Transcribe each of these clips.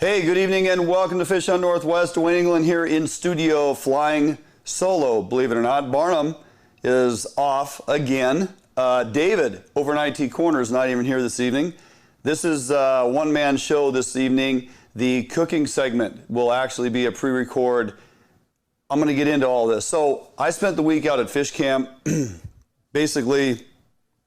Hey, good evening and welcome to Fish on Northwest. Wayne England here in studio, flying solo, believe it or not. Barnum is off again. David, over in IT Corner, is not even here this evening. This is a one-man show this evening. The cooking segment will actually be a pre-record. I'm going to get into all this. So I spent the week out at fish camp. Basically,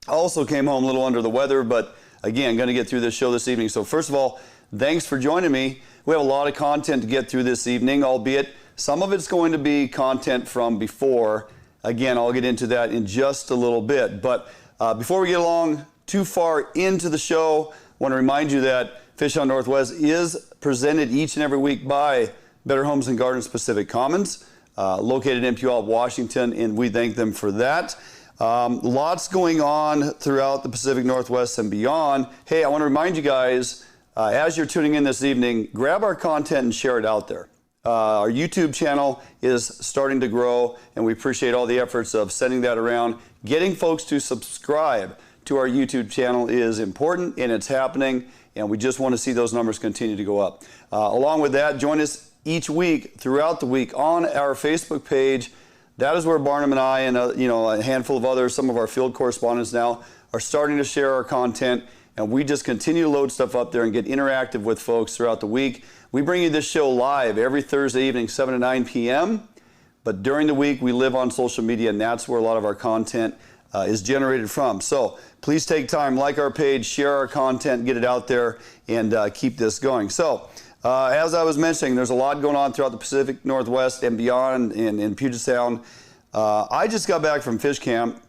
I also came home a little under the weather, but again, going to get through this show this evening. So first of all, thanks for joining me. We have a lot of content to get through this evening, albeit some of it's going to be content from before. Again, I'll get into that in just a little bit. But before we get along too far into the show, I want to remind you that Fish on Northwest is presented each and every week by Better Homes and Gardens Pacific Commons, located in Puyallup, Washington, and we thank them for that. Lots going on throughout the Pacific Northwest and beyond. Hey, I want to remind you guys, as you're tuning in this evening, grab our content and share it out there. Our YouTube channel is starting to grow, and we appreciate all the efforts of sending that around. Getting folks to subscribe to our YouTube channel is important, and it's happening, and we just want to see those numbers continue to go up. Along with that, join us each week, throughout the week, on our Facebook page. That is where Barnum and I and a handful of others, some of our field correspondents now, are starting to share our content. And we just continue to load stuff up there and get interactive with folks throughout the week. We bring you this show live every Thursday evening, 7 to 9 p.m. But during the week, we live on social media, and that's where a lot of our content is generated from. So please take time, like our page, share our content, get it out there, and keep this going. So as I was mentioning, there's a lot going on throughout the Pacific Northwest and beyond in Puget Sound. I just got back from fish camp,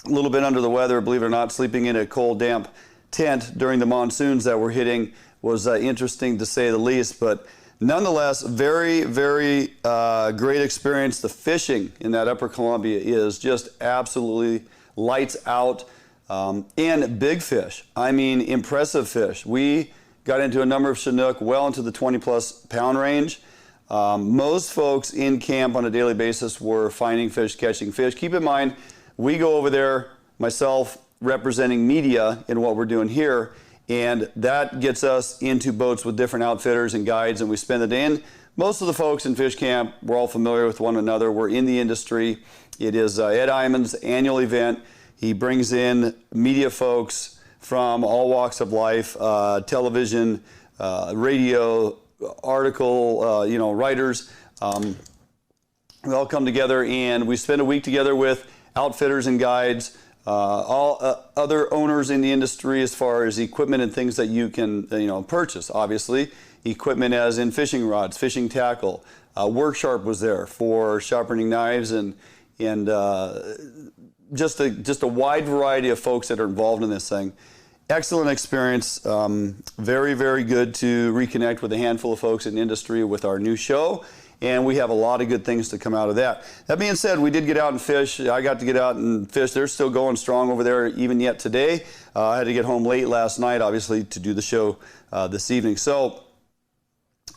a little bit under the weather, believe it or not, sleeping in a cold, damp tent during the monsoons that were hitting was interesting to say the least, but nonetheless, very, very great experience. The fishing in that upper Columbia is just absolutely lights out, and big fish. I mean, impressive fish. We got into a number of Chinook well into the 20-plus pound range. Most folks in camp on a daily basis were finding fish, catching fish. Keep in mind, we go over there, myself, representing media in what we're doing here, and that gets us into boats with different outfitters and guides, and we spend the day in. Most of the folks in fish camp, we're all familiar with one another. We're in the industry. It is Ed Iman's annual event. He brings in media folks from all walks of life, television, radio, article, writers. We all come together and we spend a week together with outfitters and guides, all other owners in the industry as far as equipment and things that you can purchase. Obviously, equipment as in fishing rods, fishing tackle. Work Sharp was there for sharpening knives and just a wide variety of folks that are involved in this thing. Excellent experience. Very, very good to reconnect with a handful of folks in the industry with our new show. And we have a lot of good things to come out of that. That being said, we did get out and fish. I got to get out and fish. They're still going strong over there even yet today. I had to get home late last night, obviously, to do the show this evening. So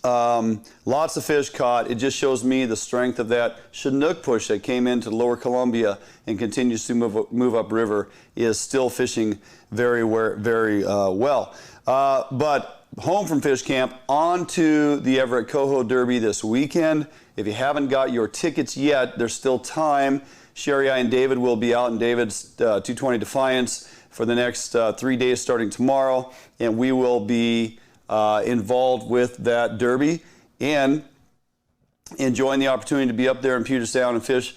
lots of fish caught. It just shows me the strength of that Chinook push that came into the lower Columbia and continues to move upriver is still fishing very well. But home from fish camp, on to the Everett Coho Derby this weekend. If you haven't got your tickets yet, there's still time. Sherry, I, and David will be out in David's 220 Defiance for the next 3 days starting tomorrow, and we will be involved with that derby and enjoying the opportunity to be up there in Puget Sound and fish.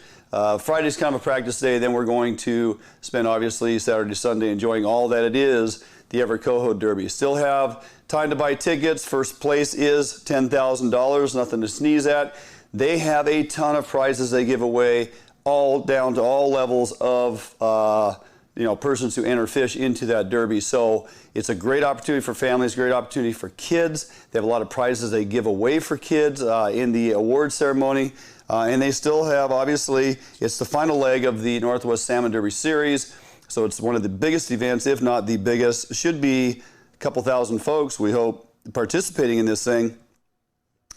Friday's kind of a practice day, then we're going to spend obviously Saturday, Sunday enjoying all that it is, the Everett Coho Derby. Still have time to buy tickets. First place is $10,000, nothing to sneeze at. They have a ton of prizes they give away, all down to all levels of persons who enter fish into that derby. So it's a great opportunity for families, great opportunity for kids. They have a lot of prizes they give away for kids in the award ceremony. And they still have, obviously, it's the final leg of the Northwest Salmon Derby Series. So it's one of the biggest events, if not the biggest. Should be a couple thousand folks, we hope, participating in this thing.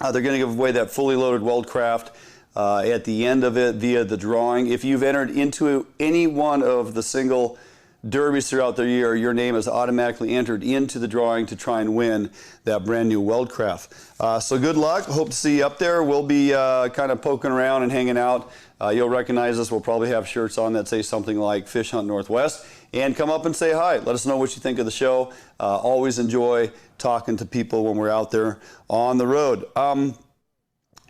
They're going to give away that fully loaded Weldcraft at the end of it via the drawing. If you've entered into any one of the single derbies throughout the year, your name is automatically entered into the drawing to try and win that brand new Weldcraft. So good luck. Hope to see you up there. We'll be kind of poking around and hanging out. You'll recognize us. We'll probably have shirts on that say something like Fish Hunt Northwest. And come up and say hi. Let us know what you think of the show. Always enjoy talking to people when we're out there on the road.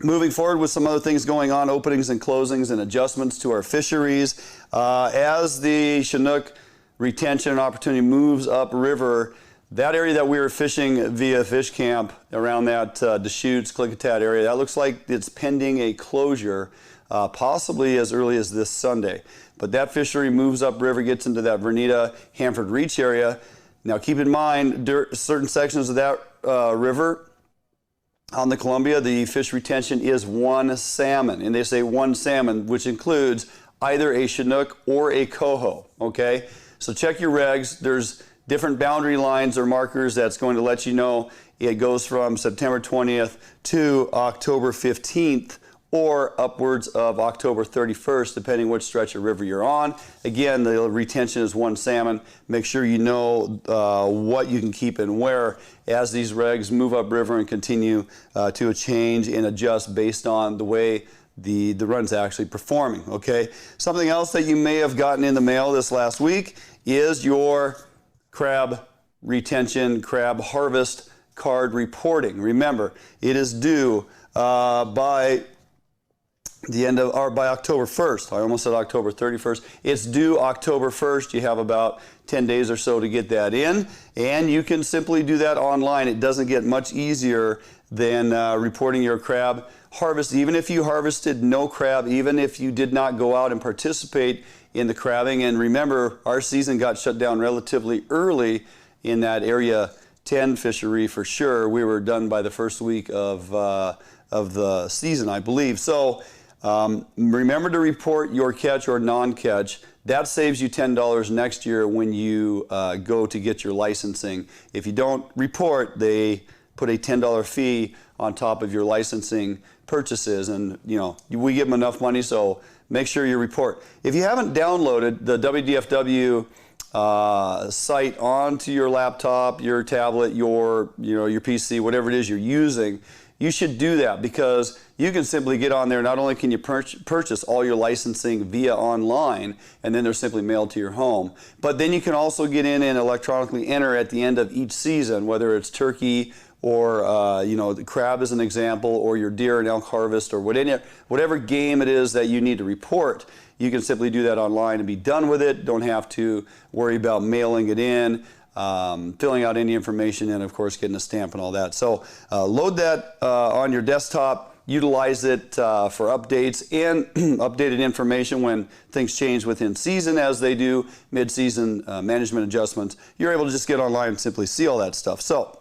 Moving forward with some other things going on, openings and closings and adjustments to our fisheries. As the Chinook retention and opportunity moves upriver, that area that we were fishing via fish camp around that Deschutes, Klickitat area, that looks like it's pending a closure, possibly as early as this Sunday. But that fishery moves upriver, gets into that Vernita, Hanford Reach area. Now keep in mind, certain sections of that river, on the Columbia, the fish retention is one salmon, and they say one salmon, which includes either a Chinook or a Coho, okay? So check your regs. There's different boundary lines or markers that's going to let you know it goes from September 20th to October 15th or upwards of October 31st, depending which stretch of river you're on. Again, the retention is one salmon. Make sure you know what you can keep and where as these regs move upriver and continue to change and adjust based on the way the run's actually performing, okay? Something else that you may have gotten in the mail this last week is your crab retention, crab harvest card reporting. Remember, it is due by the end of, or by October 1st. I almost said October 31st. It's due October 1st. You have about 10 days or so to get that in, and you can simply do that online. It doesn't get much easier than reporting your crab harvest. Even if you harvested no crab, even if you did not go out and participate in the crabbing. And remember, our season got shut down relatively early in that Area 10 fishery for sure. We were done by the first week of the season, I believe. So remember to report your catch or non-catch. That saves you $10 next year when you go to get your licensing. If you don't report, they put a $10 fee on top of your licensing purchases, and you know, we give them enough money, so make sure you report. If you haven't downloaded the WDFW site onto your laptop, your tablet, your PC, whatever it is you're using, you should do that, because you can simply get on there. Not only can you purchase all your licensing via online, and then they're simply mailed to your home, but then you can also get in and electronically enter at the end of each season, whether it's turkey or the crab as an example, or your deer and elk harvest, or whatever game it is that you need to report. You can simply do that online and be done with it. Don't have to worry about mailing it in, filling out any information, and of course getting a stamp and all that. So load that on your desktop, utilize it for updates and updated information when things change within season, as they do mid-season management adjustments. You're able to just get online and simply see all that stuff. So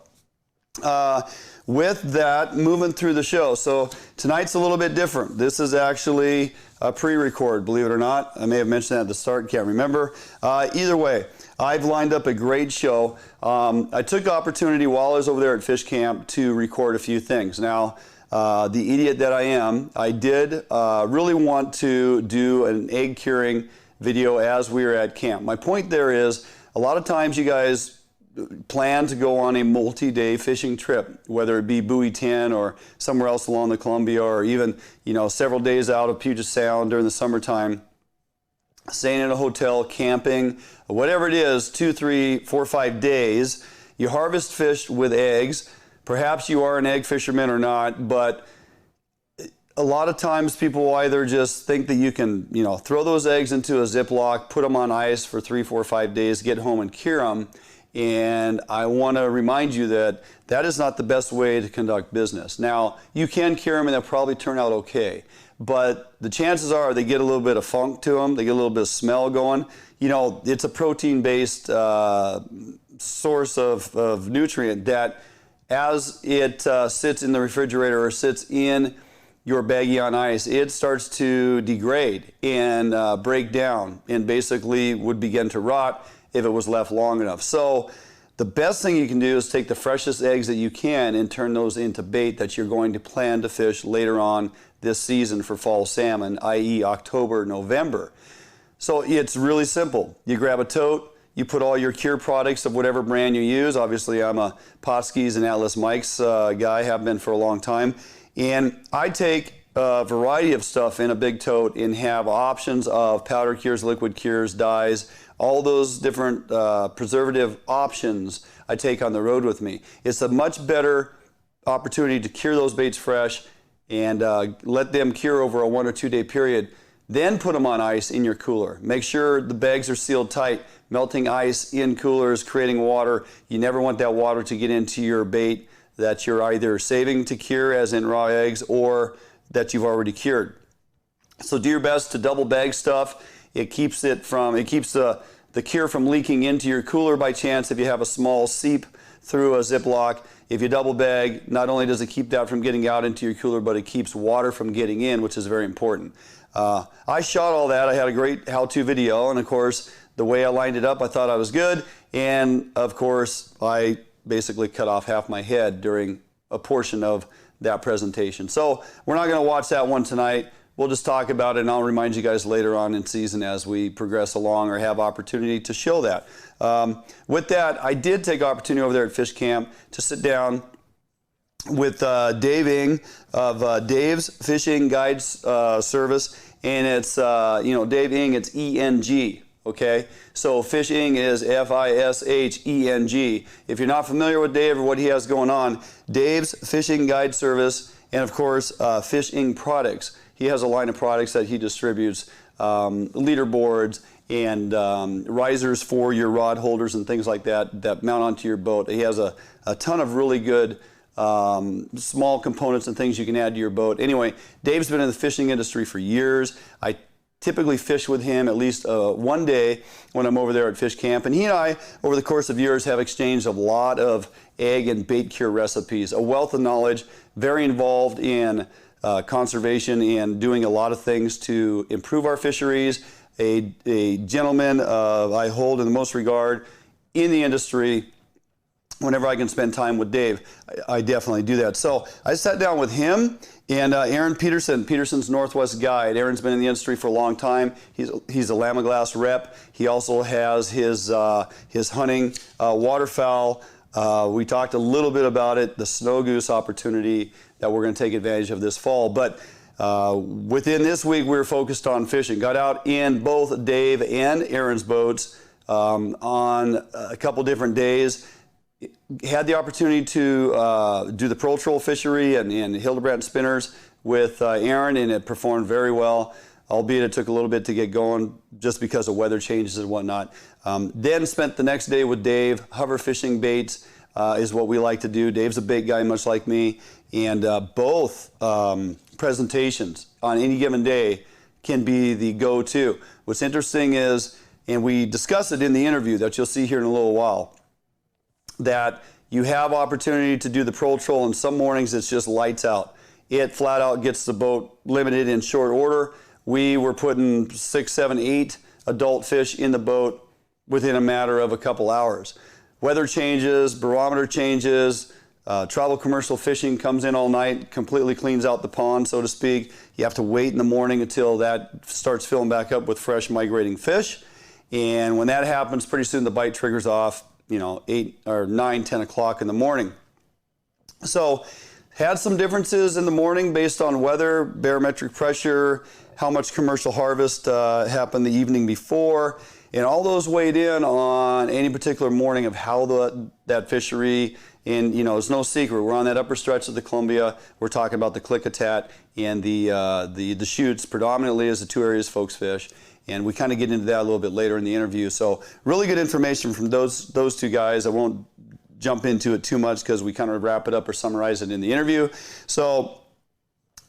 with that, moving through the show. So tonight's a little bit different. This is actually a pre-record, believe it or not. I may have mentioned that at the start, can't remember. Either way, I've lined up a great show. I took the opportunity while I was over there at fish camp to record a few things. Now, the idiot that I am, I did really want to do an egg curing video as we were at camp. My point there is, a lot of times you guys plan to go on a multi-day fishing trip, whether it be Buoy 10 or somewhere else along the Columbia, or even several days out of Puget Sound during the summertime, staying in a hotel, camping, whatever it is, 2, 3, 4, 5 days. You harvest fish with eggs. Perhaps you are an egg fisherman or not, but a lot of times people will either just think that you can throw those eggs into a Ziploc, put them on ice for 3, 4, 5 days, get home and cure them. And I want to remind you that that is not the best way to conduct business. Now, you can cure them and they'll probably turn out okay, but the chances are they get a little bit of funk to them, they get a little bit of smell going. It's a protein-based source of nutrient that, as it sits in the refrigerator or sits in your baggie on ice, it starts to degrade and break down, and basically would begin to rot if it was left long enough. So the best thing you can do is take the freshest eggs that you can and turn those into bait that you're going to plan to fish later on this season for fall salmon, i.e. October, November. So it's really simple. You grab a tote, you put all your cure products of whatever brand you use. Obviously, I'm a Pautzke's and Atlas Mike's guy, have been for a long time. And I take a variety of stuff in a big tote and have options of powder cures, liquid cures, dyes, all those different preservative options I take on the road with me. It's a much better opportunity to cure those baits fresh and let them cure over a 1 or 2 day period. Then put them on ice in your cooler. Make sure the bags are sealed tight. Melting ice in coolers, creating water. You never want that water to get into your bait that you're either saving to cure, as in raw eggs, or that you've already cured. So do your best to double bag stuff. It keeps the cure from leaking into your cooler by chance if you have a small seep through a Ziploc. If you double bag, not only does it keep that from getting out into your cooler, but it keeps water from getting in, which is very important. I shot all that. I had a great how-to video, and of course, the way I lined it up, I thought I was good. And of course, I basically cut off half my head during a portion of that presentation. So we're not going to watch that one tonight. We'll just talk about it, and I'll remind you guys later on in season as we progress along or have opportunity to show that. With that, I did take opportunity over there at Fish Camp to sit down with Dave Ing of Dave's Fishing Guides Service, and it's Dave Ing, it's E-N-G. Okay, so fishing is F-I-S-H-E-N-G. If you're not familiar with Dave or what he has going on, Dave's Fishing Guide Service, and of course, Fishing Products. He has a line of products that he distributes, leaderboards and risers for your rod holders and things like that that mount onto your boat. He has a ton of really good small components and things you can add to your boat. Anyway, Dave's been in the fishing industry for years. I typically fish with him at least one day when I'm over there at Fish Camp. And he and I, over the course of years, have exchanged a lot of egg and bait cure recipes, a wealth of knowledge, very involved in conservation and doing a lot of things to improve our fisheries. A gentleman I hold in the most regard in the industry. Whenever I can spend time with Dave, I definitely do that. So I sat down with him and Aaron Peterson, Peterson's Northwest Guide. Aaron's been in the industry for a long time. He's a Lamaglass rep. He also has his hunting waterfowl. We talked a little bit about it, the snow goose opportunity that we're going to take advantage of this fall. But within this week, we were focused on fishing. Got out in both Dave and Aaron's boats on a couple different days. Had the opportunity to do the pearl troll fishery and Hildebrandt spinners with Aaron, and it performed very well, albeit it took a little bit to get going just because of weather changes and whatnot. Then spent the next day with Dave. Hover fishing baits is what we like to do. Dave's a bait guy, much like me, and both presentations on any given day can be the go-to. What's interesting is, and we discuss it in the interview that you'll see here in a little while, that you have opportunity to do the pearl troll, and some mornings it's just lights out. It flat out gets the boat limited in short order. We were putting 6, 7, 8 adult fish in the boat within a matter of a couple hours. Weather changes, barometer changes, travel commercial fishing comes in all night, completely cleans out the pond, so to speak. You have to wait in the morning until that starts filling back up with fresh migrating fish. And when that happens, pretty soon the bite triggers off, 8 or 9, 10 o'clock in the morning. So had some differences in the morning based on weather, barometric pressure, how much commercial harvest happened the evening before, and all those weighed in on any particular morning of how that fishery, and it's no secret, we're on that upper stretch of the Columbia. We're talking about the Klickitat and the chutes predominantly as the two areas folks fish. And we kind of get into that a little bit later in the interview. So really good information from those two guys. I won't jump into it too much because we kind of wrap it up or summarize it in the interview. So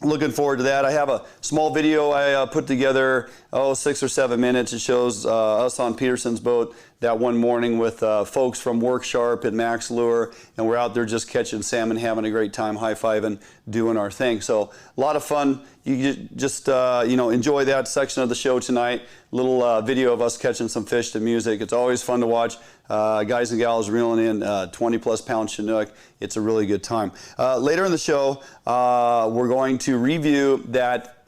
looking forward to that. I have a small video I put together, 6 or 7 minutes. It shows us on Peterson's boat that one morning with folks from Work Sharp and Max Lure, and we're out there just catching salmon, having a great time, high-fiving, doing our thing. So a lot of fun. You just enjoy that section of the show tonight. Little video of us catching some fish to music. It's always fun to watch guys and gals reeling in 20-plus pound Chinook. It's a really good time. Later in the show, we're going to review that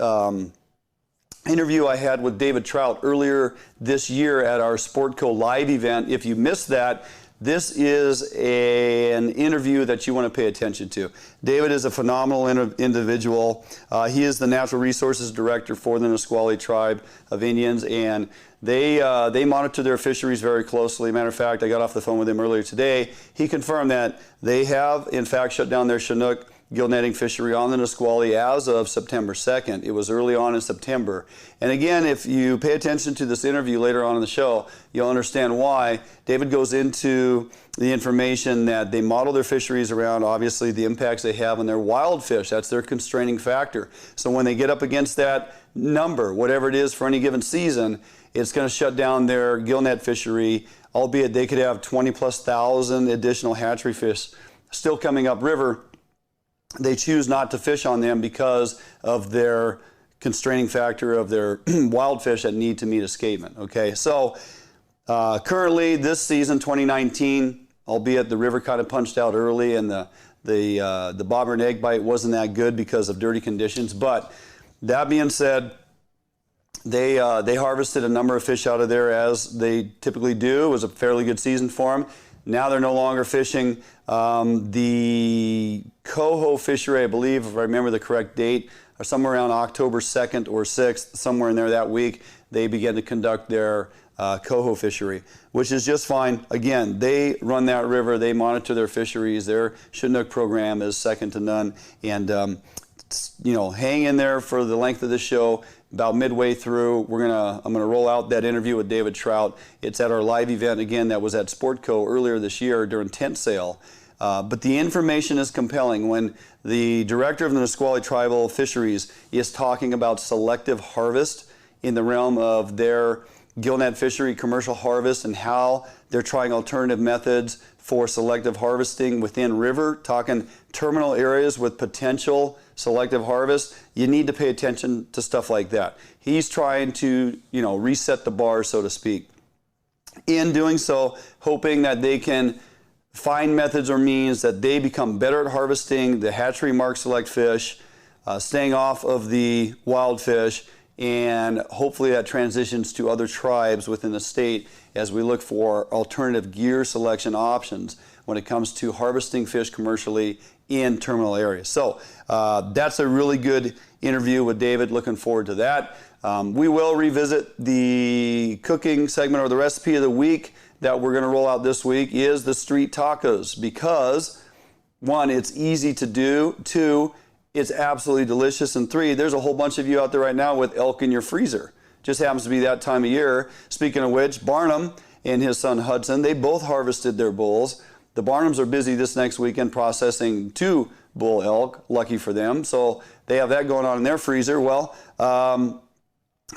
interview I had with David Trout earlier this year at our Sportco live event. If you missed that, this is an interview that you want to pay attention to. David is a phenomenal individual. He is the Natural Resources Director for the Nisqually Tribe of Indians, and they monitor their fisheries very closely. Matter of fact, I got off the phone with him earlier today. He confirmed that they have, in fact, shut down their Chinook gill netting fishery on the Nisqually as of September 2nd. It was early on in September. And again, if you pay attention to this interview later on in the show, you'll understand why. David goes into the information that they model their fisheries around, obviously, the impacts they have on their wild fish. That's their constraining factor. So when they get up against that number, whatever it is for any given season, it's going to shut down their gill net fishery, albeit they could have 20,000+ additional hatchery fish still coming upriver. They choose not to fish on them because of their constraining factor of their wild fish that need to meet escapement. Okay, so currently this season, 2019, albeit the river kind of punched out early and the bobber and egg bite wasn't that good because of dirty conditions. But that being said, they harvested a number of fish out of there as they typically do. It was a fairly good season for them. Now they're no longer fishing the Coho fishery, I believe, if I remember the correct date, or somewhere around October 2nd or 6th, somewhere in there that week, they began to conduct their Coho fishery, which is just fine. Again, they run that river, they monitor their fisheries, their Chinook program is second to none, and you know, hang in there for the length of the show. About midway through, I'm gonna roll out that interview with David Trout. It's at our live event again that was at Sportco earlier this year during tent sale. But the information is compelling when the director of the Nisqually Tribal Fisheries is talking about selective harvest in the realm of their gill net fishery commercial harvest and how they're trying alternative methods for selective harvesting within river, talking terminal areas with potential selective harvest. You need to pay attention to stuff like that. He's trying to, you know, reset the bar, so to speak. In doing so, hoping that they can find methods or means that they become better at harvesting the hatchery mark select fish, staying off of the wild fish, and hopefully that transitions to other tribes within the state as we look for alternative gear selection options when it comes to harvesting fish commercially in terminal areas. So that's a really good interview with David. Looking forward to that. We will revisit the cooking segment or the recipe of the week that we're going to roll out this week is the street tacos because, one, it's easy to do. Two, it's absolutely delicious. And three, there's a whole bunch of you out there right now with elk in your freezer. Just happens to be that time of year. Speaking of which, Barnum and his son Hudson, they both harvested their bulls. The Barnums are busy this next weekend processing 2 bull elk, lucky for them. So they have that going on in their freezer. Well, a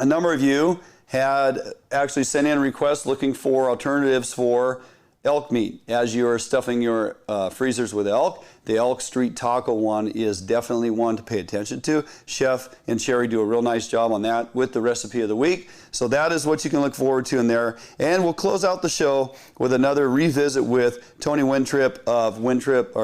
number of you had actually sent in requests looking for alternatives for elk meat as you're stuffing your freezers with elk. The Elk Street Taco one is definitely one to pay attention to. Chef and Sherry do a real nice job on that with the recipe of the week. So that is what you can look forward to in there. And we'll close out the show with another revisit with Tony Wintrip of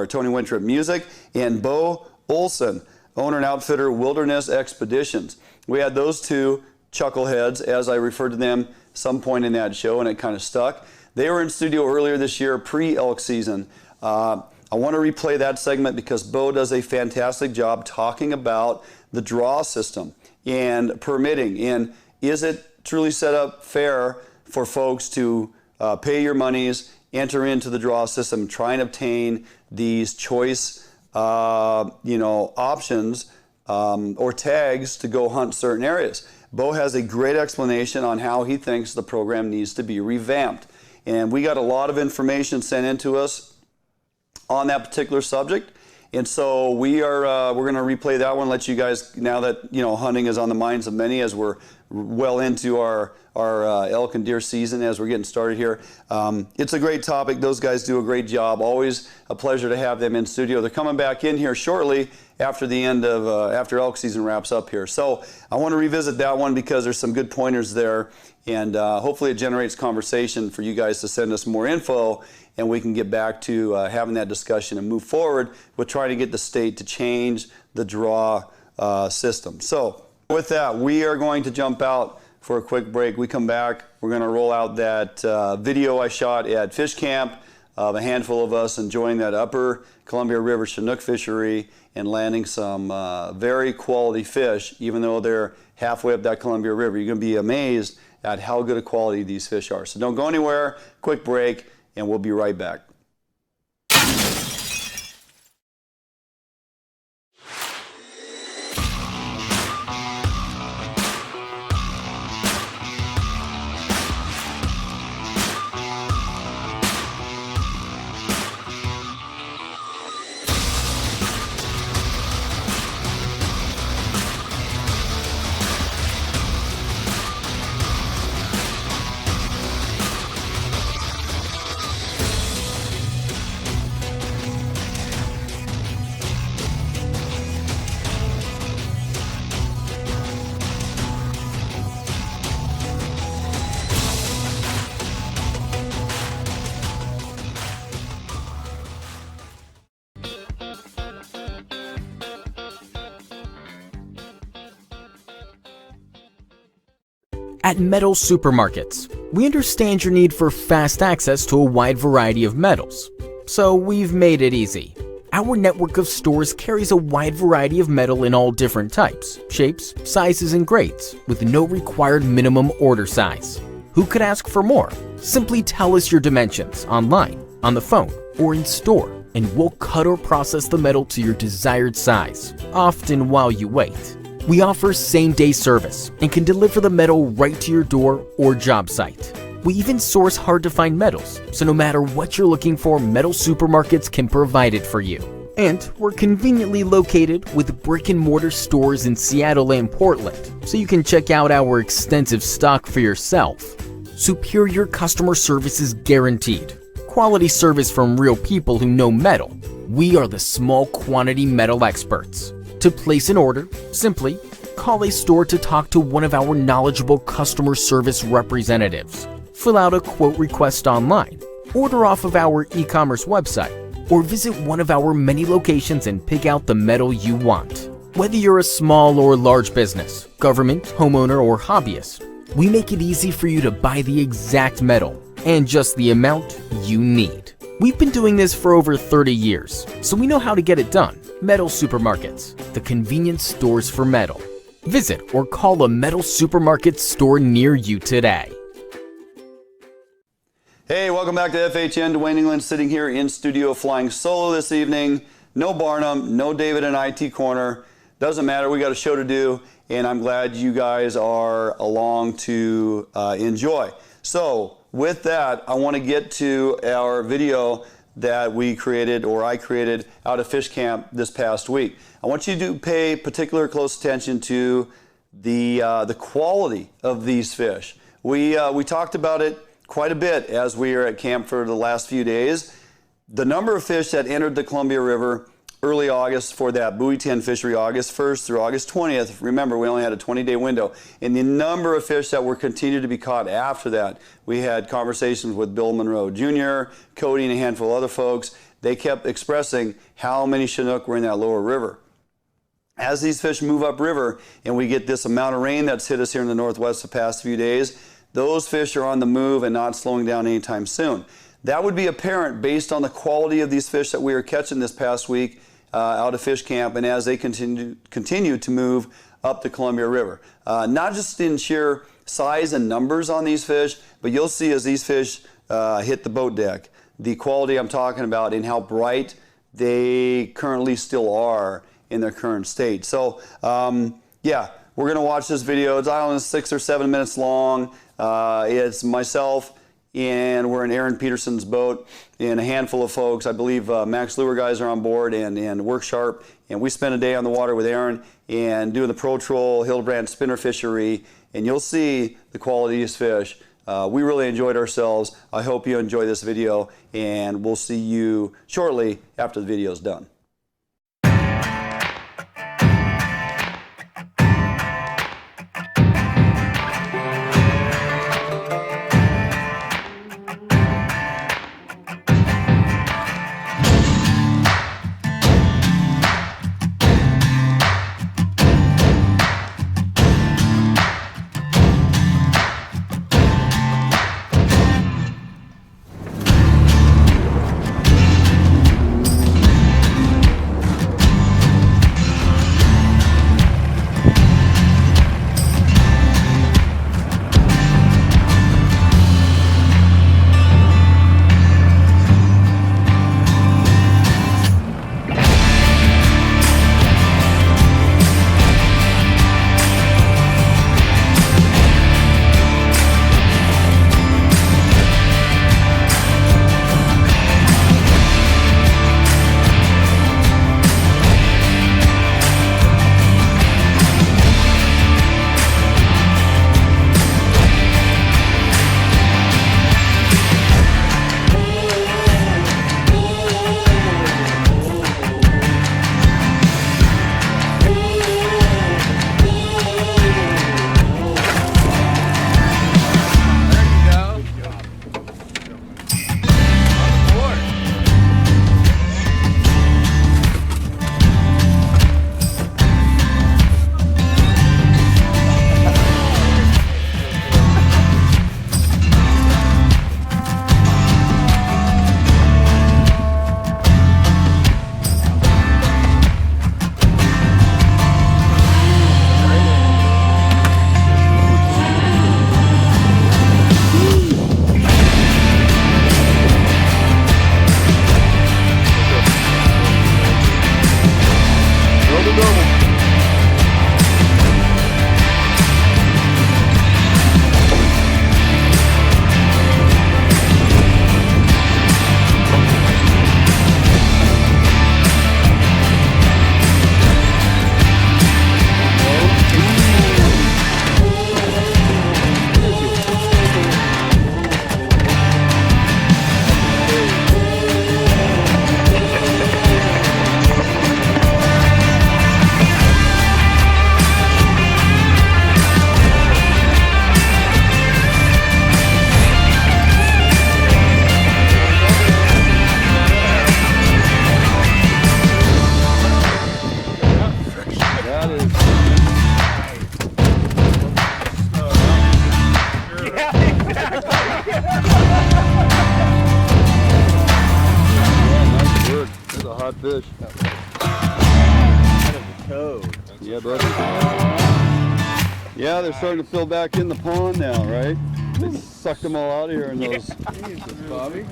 Tony Wintrip Music and Beau Olson, owner and outfitter Wilderness Expeditions. We had those two chuckleheads, as I referred to them some point in that show, and it kind of stuck. They were in studio earlier this year, pre-elk season. I want to replay that segment because Beau does a fantastic job talking about the draw system and permitting. And is it truly set up fair for folks to pay your monies, enter into the draw system, try and obtain these choice options or tags to go hunt certain areas? Beau has a great explanation on how he thinks the program needs to be revamped. And we got a lot of information sent in to us on that particular subject. And so we're going to replay that one, let you guys, now that, hunting is on the minds of many as we're well into our elk and deer season as we're getting started here. It's a great topic. Those guys do a great job. Always a pleasure to have them in studio. They're coming back in here shortly after the end of, after elk season wraps up here. So I want to revisit that one because there's some good pointers there. And hopefully it generates conversation for you guys to send us more info and we can get back to having that discussion and move forward with trying to get the state to change the draw system. So With that, we are going to jump out for a quick break. We come back, we're going to roll out that video I shot at Fish Camp of a handful of us enjoying that upper Columbia River Chinook fishery and landing some very quality fish, even though they're halfway up that Columbia River. You're going to be amazed at how good a quality these fish are. So don't go anywhere, quick break, and we'll be right back. At metal supermarkets, we understand your need for fast access to a wide variety of metals, so we've made it easy. Our network of stores carries a wide variety of metal in all different types, shapes, sizes, and grades, with no required minimum order size. Who could ask for more? Simply tell us your dimensions online, on the phone, or in store, and we'll cut or process the metal to your desired size, often while you wait. We offer same-day service and can deliver the metal right to your door or job site. We even source hard-to-find metals, so no matter what you're looking for, metal supermarkets can provide it for you. And we're conveniently located with brick-and-mortar stores in Seattle and Portland, so you can check out our extensive stock for yourself. Superior customer service is guaranteed. Quality service from real people who know metal. We are the small quantity metal experts. To place an order, simply call a store to talk to one of our knowledgeable customer service representatives. Fill out a quote request online, order off of our e-commerce website, or visit one of our many locations and pick out the metal you want. Whether you're a small or large business, government, homeowner, or hobbyist, we make it easy for you to buy the exact metal and just the amount you need. We've been doing this for over 30 years, so we know how to get it done. Metal supermarkets, the convenience stores for metal. Visit or call a metal supermarket store near you today. Hey, welcome back to FHN. Dwayne England sitting here in studio flying solo this evening. No Barnum, no David in IT Corner. Doesn't matter, we got a show to do, and I'm glad you guys are along to enjoy. So with that, I want to get to our video that we created, or I created, out of Fish Camp this past week. I want you to pay particular close attention to the quality of these fish. We talked about it quite a bit as we were at camp for the last few days. The number of fish that entered the Columbia River early August for that buoy 10 fishery, August 1st through August 20th. Remember, we only had a 20-day window. And the number of fish that were continued to be caught after that. We had conversations with Bill Monroe Jr., Cody, and a handful of other folks. They kept expressing how many Chinook were in that lower river. As these fish move upriver and we get this amount of rain that's hit us here in the Northwest the past few days, those fish are on the move and not slowing down anytime soon. That would be apparent based on the quality of these fish that we were catching this past week out of Fish Camp, and as they continue to move up the Columbia River. Not just in sheer size and numbers on these fish, but you'll see as these fish hit the boat deck, the quality I'm talking about and how bright they currently still are in their current state. So yeah, we're gonna watch this video. It's only 6 or 7 minutes long. It's myself, and we're in Aaron Peterson's boat, and a handful of folks. I believe Max Lure guys are on board, and Work Sharp, and we spent a day on the water with Aaron and doing the Pro Troll Hildebrand spinner fishery, and you'll see the quality of these fish. We really enjoyed ourselves. I hope you enjoy this video, and we'll see you shortly after the video is done. Yeah, brother. Yeah, they're starting to fill back in the pond now, right? They sucked them all out of here in those. Jesus, Bobby.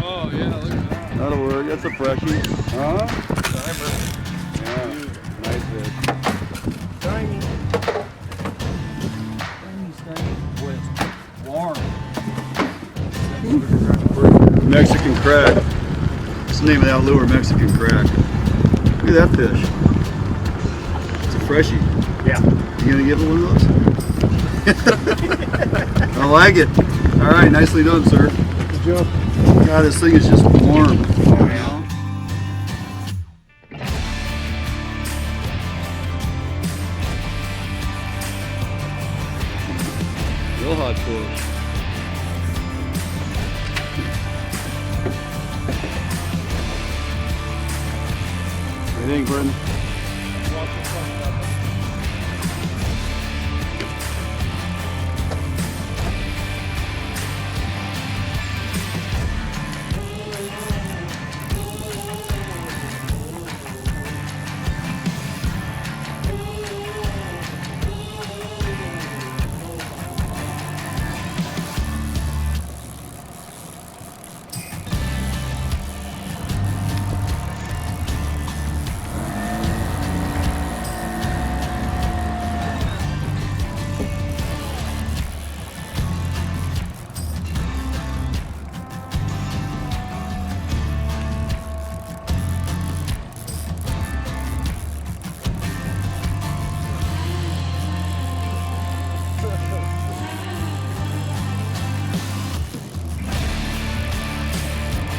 Oh, yeah, look at that. That'll work. That's a freshie. Huh? Yeah. Nice fish. Tiny. With warm. Mexican crack. What's the name of that lure? Mexican crack. Look at that fish. It's a freshie. Yeah. You gonna give it one of those? I like it. All right, nicely done, sir. Good job. God, this thing is just warm. Real hot fish. What do you think, Brendan?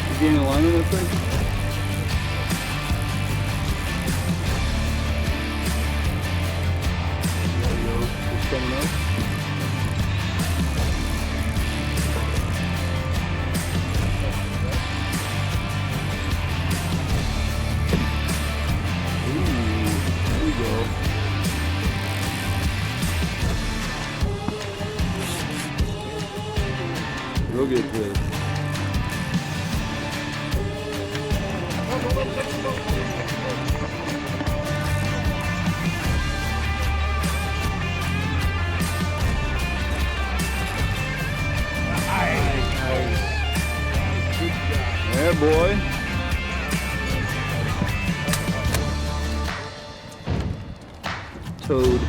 You getting a line on that thing? There you go. It's coming up. Ooh, there you go. Real good fish. Yeah, boy. Toad.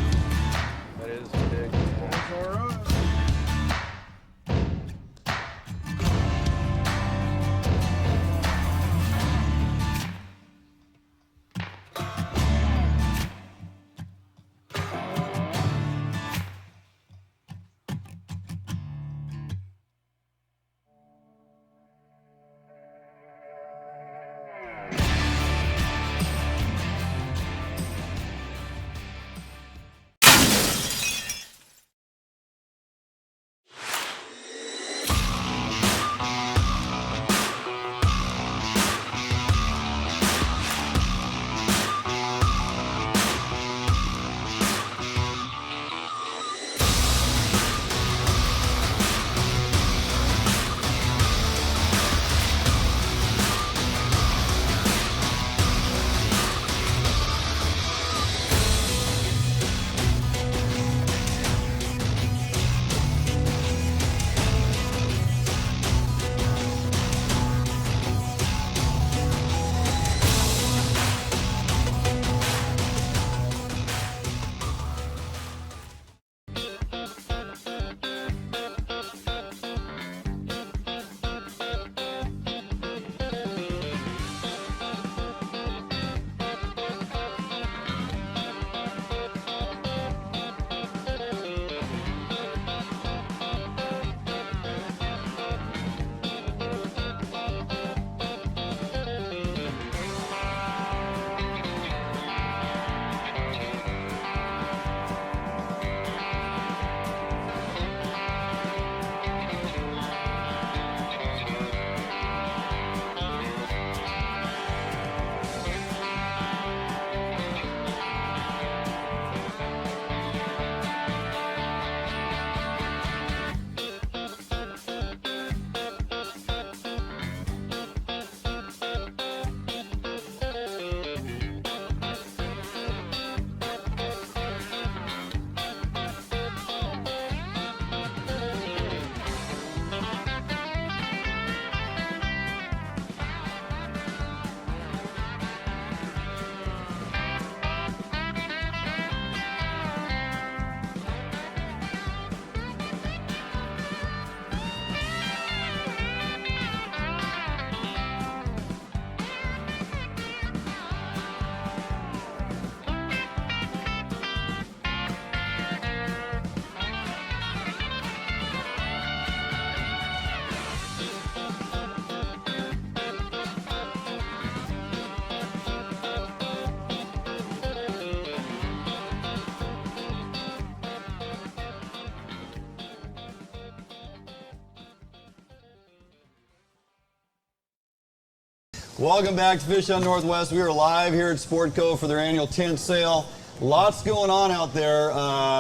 Welcome back to Fish on Northwest. We are live here at Sportco for their annual tent sale. Lots going on out there.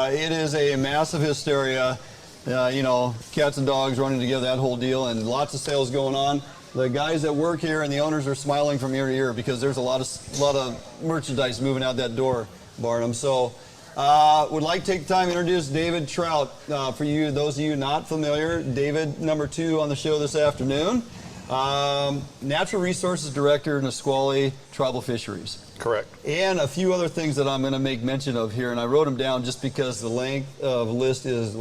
It is a massive hysteria. Cats and dogs running together, that whole deal, and lots of sales going on. The guys that work here and the owners are smiling from ear to ear because there's a lot of merchandise moving out that door, Barnum. So, would like to take the time to introduce David Trout. For you, those of you not familiar, David, number 2 on the show this afternoon. Natural Resources Director, Nisqually Tribal Fisheries. Correct. And a few other things that I'm going to make mention of here, and I wrote them down just because the length of the list is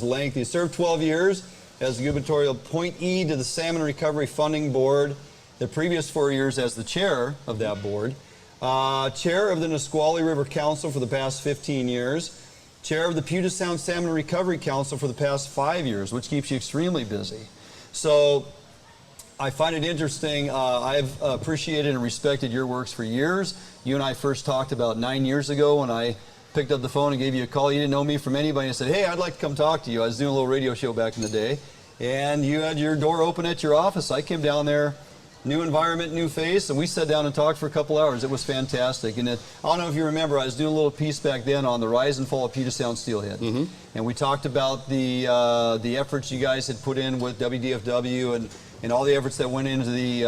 lengthy. He served 12 years as the gubernatorial appointee to the Salmon Recovery Funding Board, the previous 4 years as the chair of that board, chair of the Nisqually River Council for the past 15 years, chair of the Puget Sound Salmon Recovery Council for the past 5 years, which keeps you extremely busy. So I find it interesting. I've appreciated and respected your works for years. You and I first talked about 9 years ago when I picked up the phone and gave you a call. You didn't know me from anybody. I said, hey, I'd like to come talk to you. I was doing a little radio show back in the day, and you had your door open at your office. I came down there, new environment, new face, and we sat down and talked for a couple hours. It was fantastic. And I don't know if you remember, I was doing a little piece back then on the rise and fall of Puget Sound steelhead. Mm-hmm. And we talked about the efforts you guys had put in with WDFW and all the efforts that went into the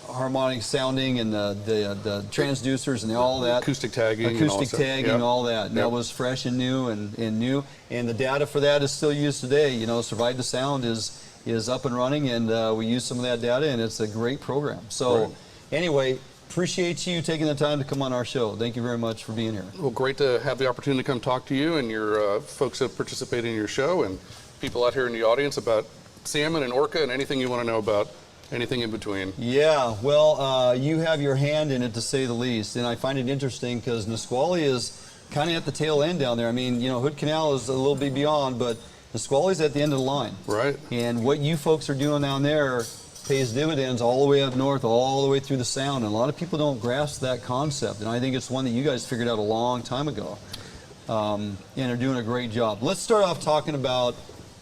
harmonic sounding and the transducers and all that. Acoustic tagging. All that. And that was fresh and new and new. And the data for that is still used today. Survive the Sound is up and running, and we use some of that data, and it's a great program. So anyway, appreciate you taking the time to come on our show. Thank you very much for being here. Well, great to have the opportunity to come talk to you and your folks that participate in your show and people out here in the audience about salmon and orca and anything you want to know about, anything in between. Yeah, well, you have your hand in it, to say the least, and I find it interesting because Nisqually is kind of at the tail end down there. I mean, Hood Canal is a little bit beyond, but Nisqually's at the end of the line. Right. And what you folks are doing down there pays dividends all the way up north, all the way through the Sound, and a lot of people don't grasp that concept, and I think it's one that you guys figured out a long time ago, and are doing a great job. Let's start off talking about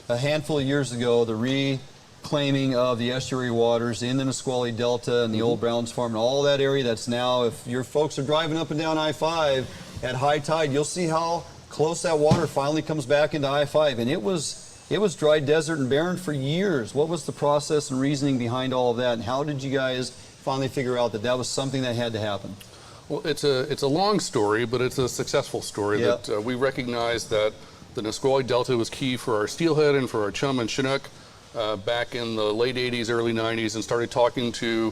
a handful of years ago, the reclaiming of the estuary waters in the Nisqually Delta and the old Browns Farm and all that area that's now, if your folks are driving up and down I-5 at high tide, you'll see how close that water finally comes back into I-5. And it was dry desert and barren for years. What was the process and reasoning behind all of that, and how did you guys finally figure out that that was something that had to happen? Well, it's a long story, but it's a successful story. Yep. That we recognize that the Nisqually Delta was key for our steelhead and for our chum and chinook back in the late 80s, early 90s, and started talking to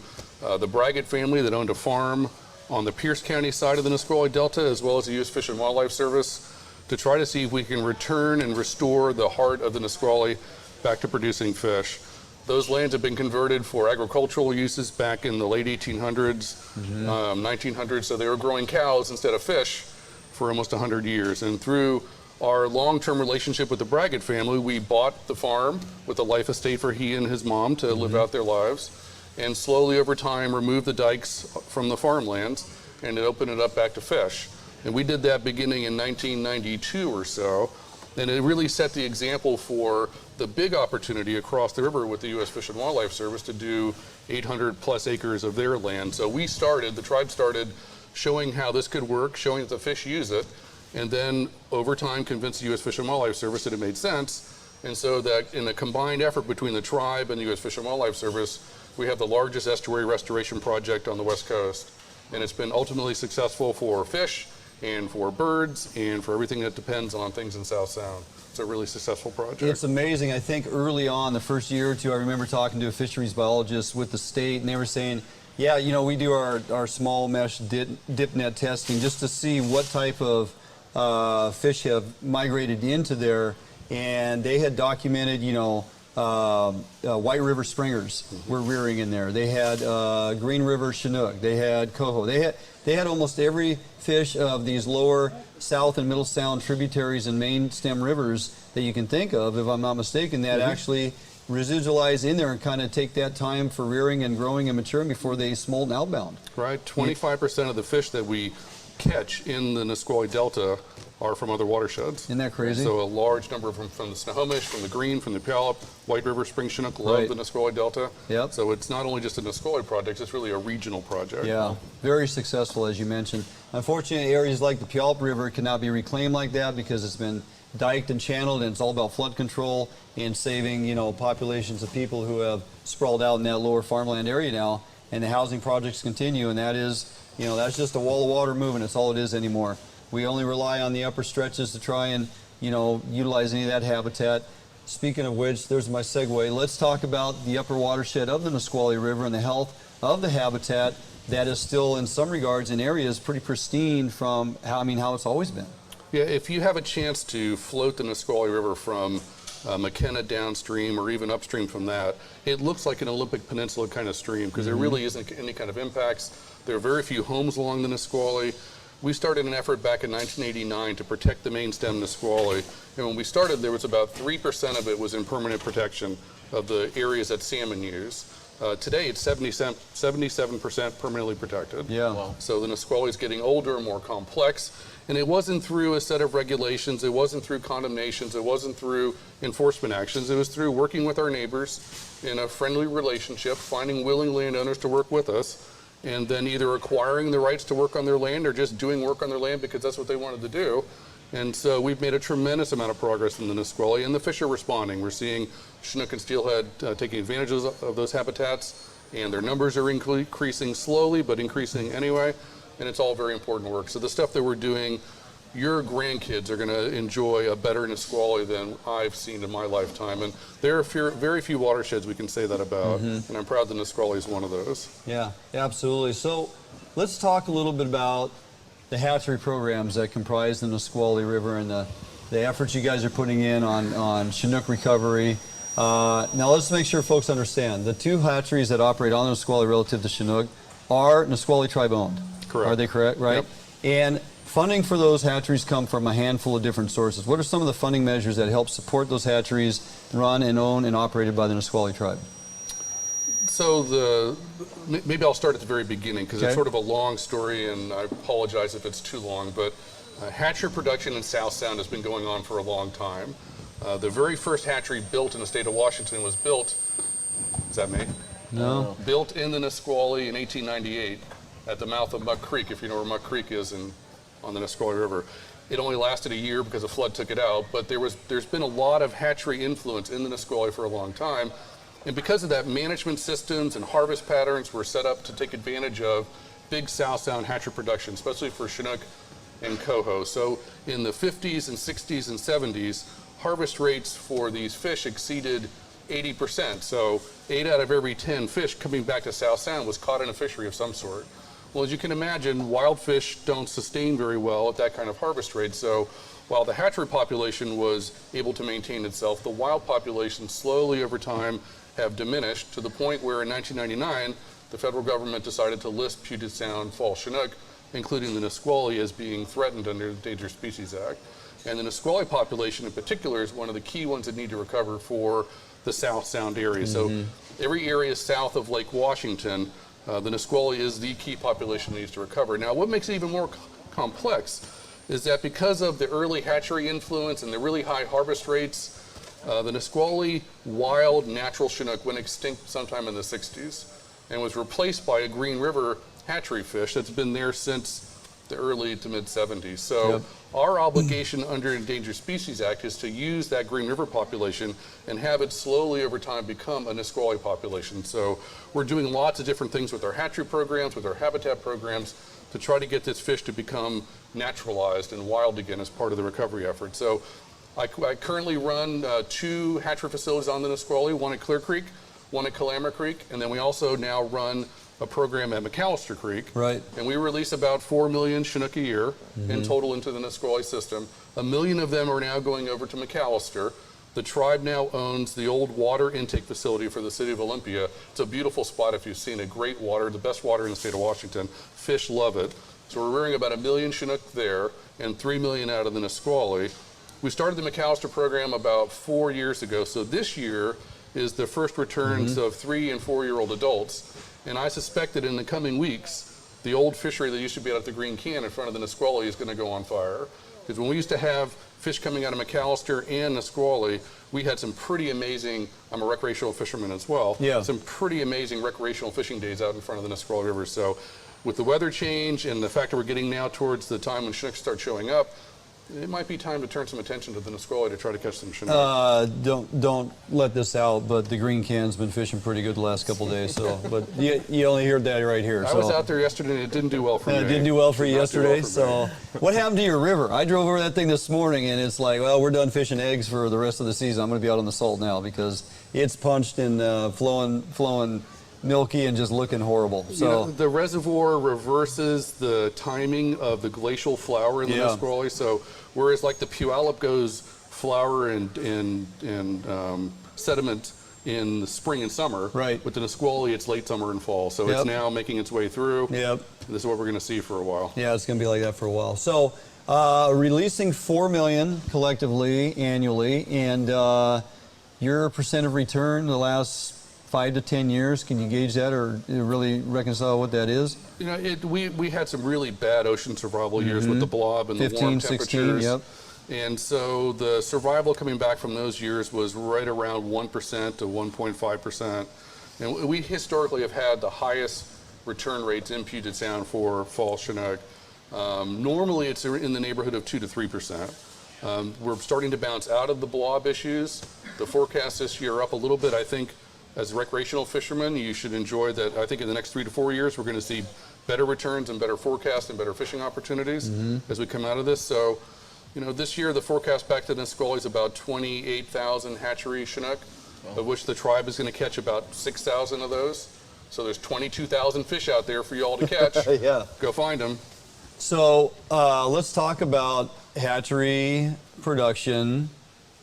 the Braggett family that owned a farm on the Pierce County side of the Nisqually Delta, as well as the U.S. Fish and Wildlife Service, to try to see if we can return and restore the heart of the Nisqually back to producing fish. Those lands have been converted for agricultural uses back in the late 1800s, 1900s, so they were growing cows instead of fish for almost 100 years. And through our long-term relationship with the Braggett family, we bought the farm with a life estate for he and his mom to live out their lives, and slowly over time removed the dikes from the farmlands and opened it up back to fish. And we did that beginning in 1992 or so, and it really set the example for the big opportunity across the river with the U.S. Fish and Wildlife Service to do 800 plus acres of their land. So the tribe started showing how this could work, showing that the fish use it, and then over time convinced the U.S. Fish and Wildlife Service that it made sense. And so that in a combined effort between the tribe and the U.S. Fish and Wildlife Service, we have the largest estuary restoration project on the West Coast. And it's been ultimately successful for fish and for birds and for everything that depends on things in South Sound. It's a really successful project. It's amazing. I think early on, the first year or two, I remember talking to a fisheries biologist with the state, and they were saying, yeah, we do our small mesh dip net testing just to see what type of fish have migrated into there, and they had documented, White River Springers were rearing in there. They had Green River Chinook. They had Coho. They had almost every fish of these lower South and Middle Sound tributaries and main stem rivers that you can think of, if I'm not mistaken, that actually residualize in there and kind of take that time for rearing and growing and maturing before they smolt outbound. Right. 25% of the fish that we catch in the Nisqually Delta are from other watersheds. Isn't that crazy? So a large number of them from the Snohomish, from the Green, from the Puyallup, White River, Spring Chinook love the Nisqually Delta. Yep. So it's not only just a Nisqually project, it's really a regional project. Yeah, very successful, as you mentioned. Unfortunately, areas like the Puyallup River cannot be reclaimed like that because it's been diked and channeled, and it's all about flood control and saving, you know, populations of people who have sprawled out in that lower farmland area now. And the housing projects continue, and that is, you know, that's just a wall of water moving. That's all it is anymore. We only rely on the upper stretches to try and, you know, utilize any of that habitat. Speaking of which, there's my segue. Let's talk about the upper watershed of the Nisqually River and the health of the habitat that is still, in some regards, in areas pretty pristine from how it's always been. Yeah, if you have a chance to float the Nisqually River from McKenna downstream or even upstream from that, it looks like an Olympic Peninsula kind of stream because there really isn't any kind of impacts. There are very few homes along the Nisqually. We started an effort back in 1989 to protect the main stem Nisqually, and when we started, there was about 3% of it was in permanent protection of the areas that salmon use. Today, it's 77% permanently protected. Yeah. Wow. So the Nisqually is getting older, more complex, and it wasn't through a set of regulations, it wasn't through condemnations, it wasn't through enforcement actions, it was through working with our neighbors in a friendly relationship, finding willing landowners to work with us, and then either acquiring the rights to work on their land or just doing work on their land because that's what they wanted to do. And so we've made a tremendous amount of progress in the Nisqually, and the fish are responding. We're seeing Chinook and Steelhead taking advantage of those habitats, and their numbers are increasing slowly, but increasing anyway, and it's all very important work. So the stuff that we're doing, your grandkids are going to enjoy a better Nisqually than I've seen in my lifetime. And there are very few watersheds we can say that about, and I'm proud the Nisqually is one of those. Yeah, absolutely. So let's talk a little bit about the hatchery programs that comprise the Nisqually River and the efforts you guys are putting in on Chinook recovery. Now let's make sure folks understand. The two hatcheries that operate on the Nisqually relative to Chinook are Nisqually Tribe owned. Correct. Are they correct? Right? Yep. And funding for those hatcheries come from a handful of different sources. What are some of the funding measures that help support those hatcheries run and owned and operated by the Nisqually Tribe? So maybe I'll start at the very beginning because it's sort of a long story, and I apologize if it's too long, but hatchery production in South Sound has been going on for a long time. The very first hatchery built in the state of Washington was built, is that me? No. Built in the Nisqually in 1898 at the mouth of Muck Creek, if you know where Muck Creek is on the Nisqually River. It only lasted a year because a flood took it out, but there's been a lot of hatchery influence in the Nisqually for a long time. And because of that, management systems and harvest patterns were set up to take advantage of big South Sound hatchery production, especially for Chinook and Coho. So in the 50s and 60s and 70s, harvest rates for these fish exceeded 80%. So 8 out of every 10 fish coming back to South Sound was caught in a fishery of some sort. Well, as you can imagine, wild fish don't sustain very well at that kind of harvest rate. So while the hatchery population was able to maintain itself, the wild population slowly over time have diminished to the point where in 1999, the federal government decided to list Puget Sound fall Chinook, including the Nisqually, as being threatened under the Endangered Species Act. And the Nisqually population in particular is one of the key ones that need to recover for the South Sound area. So every area south of Lake Washington, the Nisqually is the key population that needs to recover. Now, what makes it even more complex is that because of the early hatchery influence and the really high harvest rates, the Nisqually wild natural Chinook went extinct sometime in the 60s and was replaced by a Green River hatchery fish that's been there since the early to mid 70s. So our obligation under Endangered Species Act is to use that Green River population and have it slowly over time become a Nisqually population. So we're doing lots of different things with our hatchery programs, with our habitat programs, to try to get this fish to become naturalized and wild again as part of the recovery effort. So I currently run 2 hatchery facilities on the Nisqually, one at Clear Creek, one at Kalama Creek, and then we also now run a program at McAllister Creek. Right. And we release about 4 million Chinook a year in total into the Nisqually system. 1 million of them are now going over to McAllister. The tribe now owns the old water intake facility for the city of Olympia. It's a beautiful spot if you've seen it. Great water, the best water in the state of Washington. Fish love it. So we're rearing about 1 million Chinook there and 3 million out of the Nisqually. We started the McAllister program about 4 years ago. So this year is the first returns of 3- and 4-year-old adults. And I suspect that in the coming weeks, the old fishery that used to be out at the Green Can in front of the Nisqually is going to go on fire. Because when we used to have fish coming out of McAllister and Nisqually, we had some pretty amazing, I'm a recreational fisherman as well, some pretty amazing recreational fishing days out in front of the Nisqually River. So with the weather change and the fact that we're getting now towards the time when Chinooks start showing up, it might be time to turn some attention to the Nisqually to try to catch some Chinook. Don't let this out, but the green can's been fishing pretty good the last couple of days. So, but you only heard that right here. I was out there yesterday and it didn't do well for me. It didn't do well for you yesterday. So, what happened to your river? I drove over that thing this morning and it's like, well, we're done fishing eggs for the rest of the season. I'm going to be out on the salt now because it's punched and flowing milky and just looking horrible. So you know, the reservoir reverses the timing of the glacial flower in the Nisqually. So whereas like the Puyallup goes flower and sediment in the spring and summer, with the Nisqually it's late summer and fall. So it's now making its way through. This is what we're going to see for a while. Yeah, it's going to be like that for a while. So releasing $4 million collectively annually, and your percent of return the last 5 to 10 years, can you gauge that or really reconcile what that is? You know, we had some really bad ocean survival years with the blob and 15, the warm 16, temperatures. And so the survival coming back from those years was right around 1% to 1.5%. And we historically have had the highest return rates in Puget Sound for fall Chinook. Normally it's in the neighborhood of 2 to 3%. We're starting to bounce out of the blob issues. The forecasts this year are up a little bit. I think as recreational fishermen, you should enjoy that. I think in the next 3 to 4 years, we're going to see better returns and better forecasts and better fishing opportunities as we come out of this. So, you know, this year the forecast back to Nisqually is about 28,000 hatchery Chinook, of which the tribe is going to catch about 6,000 of those. So there's 22,000 fish out there for you all to catch. Go find them. So let's talk about hatchery production,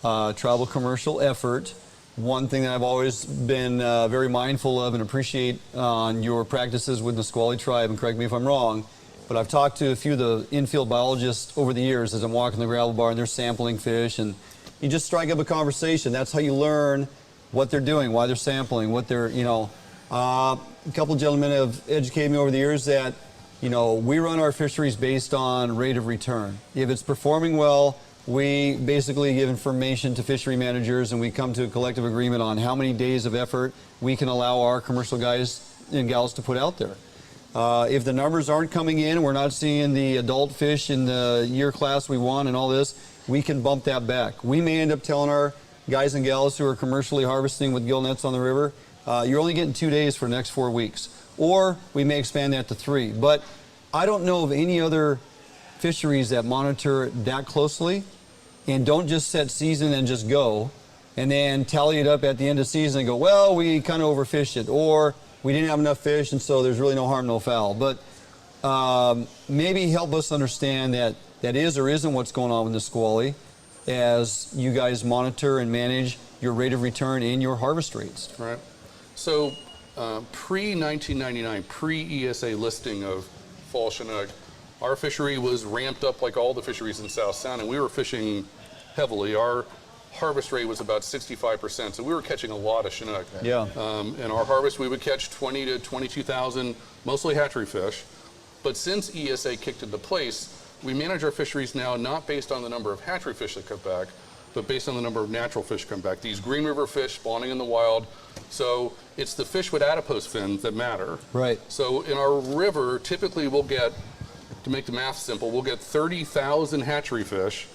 tribal commercial effort. One thing that I've always been very mindful of and appreciate on your practices with the Nisqually Tribe, and correct me if I'm wrong, but I've talked to a few of the infield biologists over the years as I'm walking the gravel bar and they're sampling fish, and you just strike up a conversation. That's how you learn what they're doing, why they're sampling, what they're, you know. A couple of gentlemen have educated me over the years that, you know, we run our fisheries based on rate of return. If it's performing well, we basically give information to fishery managers and we come to a collective agreement on how many days of effort we can allow our commercial guys and gals to put out there. If the numbers aren't coming in, we're not seeing the adult fish in the year class we want and all this, we can bump that back. We may end up telling our guys and gals who are commercially harvesting with gill nets on the river, you're only getting 2 days for the next 4 weeks. Or we may expand that to 3. But I don't know of any other fisheries that monitor it that closely and don't just set season and just go and then tally it up at the end of season and go, well, we kind of overfished it, or we didn't have enough fish and so there's really no harm, no foul. But maybe help us understand that is or isn't what's going on with the Nisqually as you guys monitor and manage your rate of return and your harvest rates. Right. So pre-1999, pre-ESA listing of fall Chinook, our fishery was ramped up like all the fisheries in South Sound, and we were fishing heavily. Our harvest rate was about 65%, so we were catching a lot of Chinook. In our harvest, we would catch 20 to 22,000, mostly hatchery fish. But since ESA kicked into place, we manage our fisheries now not based on the number of hatchery fish that come back, but based on the number of natural fish come back. These Green River fish spawning in the wild. So it's the fish with adipose fins that matter. Right. So in our river, typically we'll get, to make the math simple, we'll get 30,000 hatchery fish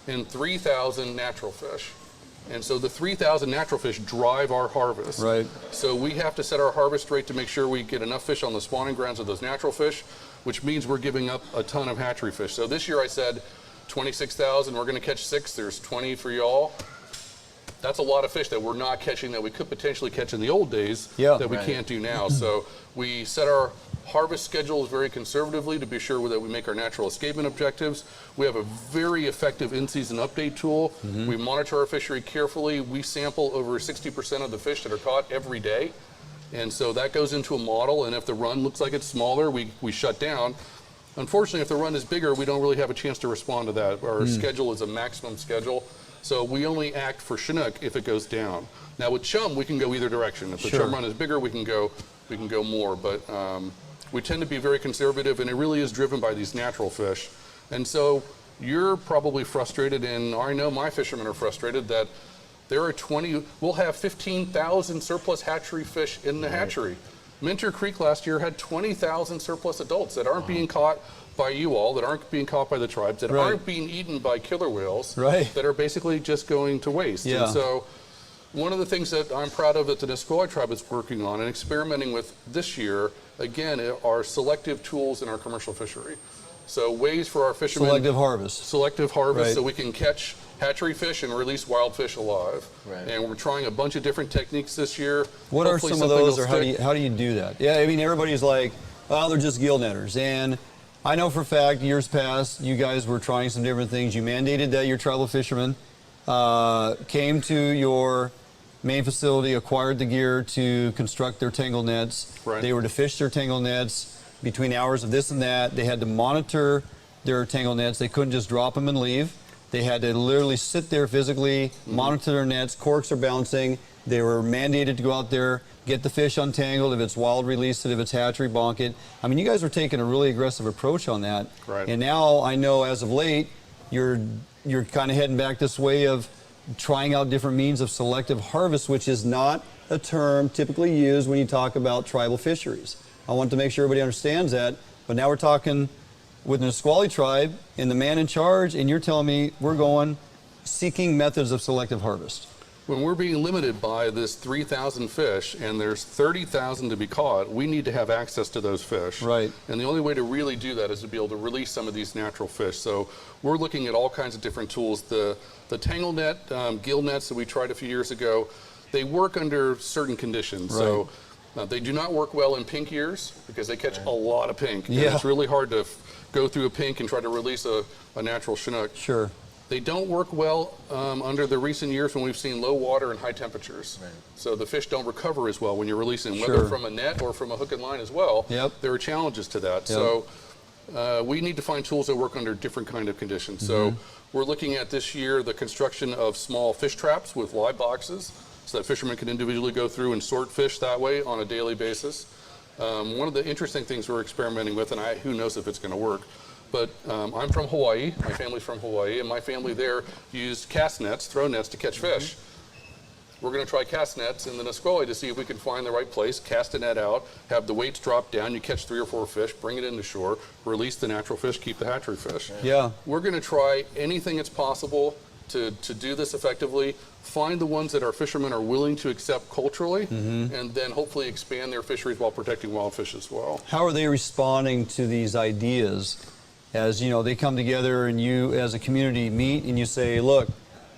and 3,000 natural fish. And so the 3,000 natural fish drive our harvest. Right. So we have to set our harvest rate to make sure we get enough fish on the spawning grounds of those natural fish, which means we're giving up a ton of hatchery fish. So this year I said 26,000, we're gonna catch 6, there's 20 for y'all. That's a lot of fish that we're not catching that we could potentially catch in the old days that we can't do now. So we set our harvest schedules very conservatively to be sure that we make our natural escapement objectives. We have a very effective in-season update tool. We monitor our fishery carefully. We sample over 60% of the fish that are caught every day. And so that goes into a model, and if the run looks like it's smaller, we shut down. Unfortunately, if the run is bigger, we don't really have a chance to respond to that. Our schedule is a maximum schedule. So we only act for Chinook if it goes down. Now with chum, we can go either direction. If the chum run is bigger, we can go more. But we tend to be very conservative, and it really is driven by these natural fish. And so you're probably frustrated, and I know my fishermen are frustrated that there are we'll have 15,000 surplus hatchery fish in the hatchery. Minter Creek last year had 20,000 surplus adults that aren't being caught by you all, that aren't being caught by the tribes, that aren't being eaten by killer whales, that are basically just going to waste. And so one of the things that I'm proud of that the Nisqually Tribe is working on and experimenting with this year, again, are selective tools in our commercial fishery. So ways for our fishermen... Selective harvest. Selective harvest, so we can catch hatchery fish and release wild fish alive. And we're trying a bunch of different techniques this year. What are some of those, or how do you do that? Yeah, I mean, everybody's like, oh, they're just gill netters. And I know for a fact, years past, you guys were trying some different things. You mandated that your tribal fishermen came to your main facility, acquired the gear to construct their tangle nets. They were to fish their tangle nets between hours of this and that. They had to monitor their tangle nets. They couldn't just drop them and leave. They had to literally sit there physically, monitor their nets. Corks are bouncing. They were mandated to go out there, get the fish untangled. If it's wild, release it. If it's hatchery, bonk it. I mean, you guys were taking a really aggressive approach on that. And now I know as of late, you're kind of heading back this way of trying out different means of selective harvest, which is not a term typically used when you talk about tribal fisheries. I want to make sure everybody understands that. But now we're talking with the Nisqually Tribe and the man in charge, and you're telling me we're going seeking methods of selective harvest. When we're being limited by this 3,000 fish and there's 30,000 to be caught, we need to have access to those fish. And the only way to really do that is to be able to release some of these natural fish. So we're looking at all kinds of different tools. The tangle net, gill nets that we tried a few years ago, they work under certain conditions. So they do not work well in pink ears because they catch a lot of pink. And it's really hard to go through a pink and try to release a natural Chinook. They don't work well under the recent years when we've seen low water and high temperatures. So the fish don't recover as well when you're releasing, whether from a net or from a hook and line as well. There are challenges to that. So we need to find tools that work under different kind of conditions. So we're looking at this year the construction of small fish traps with live boxes so that fishermen can individually go through and sort fish that way on a daily basis. One of the interesting things we're experimenting with, and who knows if it's going to work, but I'm from Hawaii, my family's from Hawaii, and my family there used cast nets, throw nets to catch fish. We're going to try cast nets in the Nisqually to see if we can find the right place, cast a net out, have the weights drop down, you catch 3 or 4 fish, bring it into shore, release the natural fish, keep the hatchery fish. We're going to try anything that's possible to do this effectively, find the ones that our fishermen are willing to accept culturally, and then hopefully expand their fisheries while protecting wild fish as well. How are they responding to these ideas as, you know, they come together and you as a community meet and you say, look,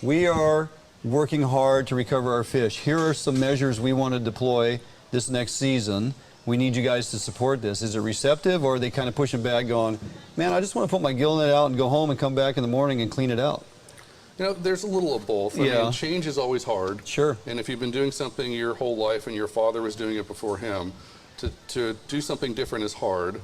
we are working hard to recover our fish. Here are some measures we want to deploy this next season. We need you guys to support this. Is it receptive, or are they kind of pushing back going, man, I just want to put my gill net out and go home and come back in the morning and clean it out? You know, there's a little of both. I mean, change is always hard. And if you've been doing something your whole life and your father was doing it before him, to do something different is hard.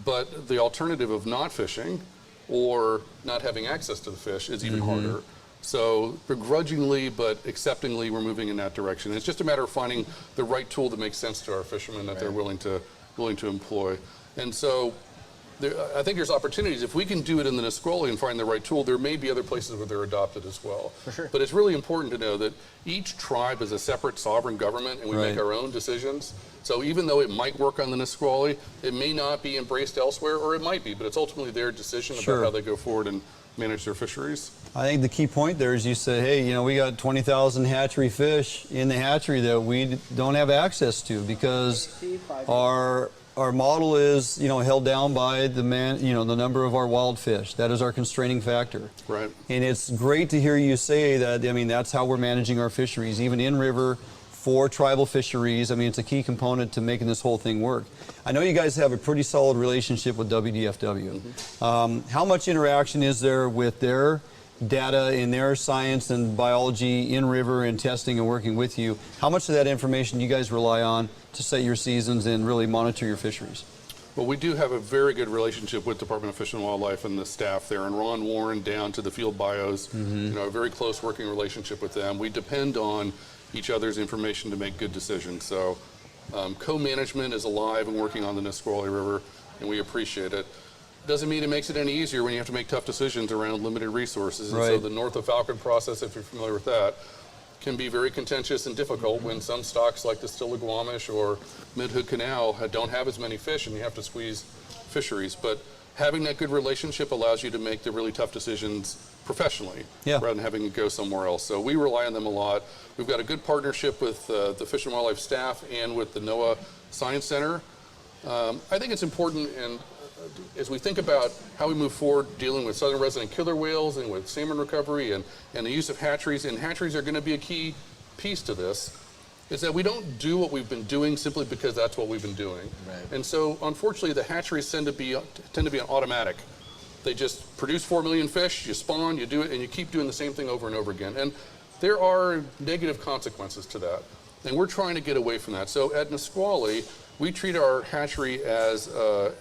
But the alternative of not fishing or not having access to the fish is even harder. So begrudgingly but acceptingly, we're moving in that direction. It's just a matter of finding the right tool that makes sense to our fishermen that they're willing to employ. And so I think there's opportunities. If we can do it in the Nisqually and find the right tool, there may be other places where they're adopted as well. But it's really important to know that each tribe is a separate sovereign government, and we make our own decisions. So even though it might work on the Nisqually, it may not be embraced elsewhere, or it might be, but it's ultimately their decision about how they go forward and manage their fisheries. I think the key point there is you say, hey, you know, we got 20,000 hatchery fish in the hatchery that we don't have access to because our model is, you know, held down by the the number of our wild fish. That is our constraining factor. And it's great to hear you say that. I mean, that's how we're managing our fisheries, even in river for tribal fisheries. I mean, it's a key component to making this whole thing work. I know you guys have a pretty solid relationship with WDFW. How much interaction is there with their data in their science and biology in river and testing and working with you? How much of that information you guys rely on to set your seasons and really monitor your fisheries? Well, we do have a very good relationship with Department of Fish and Wildlife and the staff there, and Ron Warren down to the field bios. You know, a very close working relationship with them. We depend on each other's information to make good decisions. So co-management is alive and working on the Nisqually River, and we appreciate it. doesn't mean it makes it any easier when you have to make tough decisions around limited resources. And Right. so the North of Falcon process, if you're familiar with that, can be very contentious and difficult when some stocks like the Stillaguamish or Mid-Hood Canal don't have as many fish and you have to squeeze fisheries. But having that good relationship allows you to make the really tough decisions professionally rather than having to go somewhere else. So we rely on them a lot. We've got a good partnership with the Fish and Wildlife staff and with the NOAA Science Center. I think it's important, and as we think about how we move forward dealing with southern resident killer whales and with salmon recovery and the use of hatcheries, and hatcheries are going to be a key piece to this, is that we don't do what we've been doing simply because that's what we've been doing. Right. And so unfortunately the hatcheries tend to be an automatic. They just produce 4 million fish, you spawn, you do it, and you keep doing the same thing over and over again. And there are negative consequences to that. And we're trying to get away from that. So at Nisqually, we treat our hatchery as an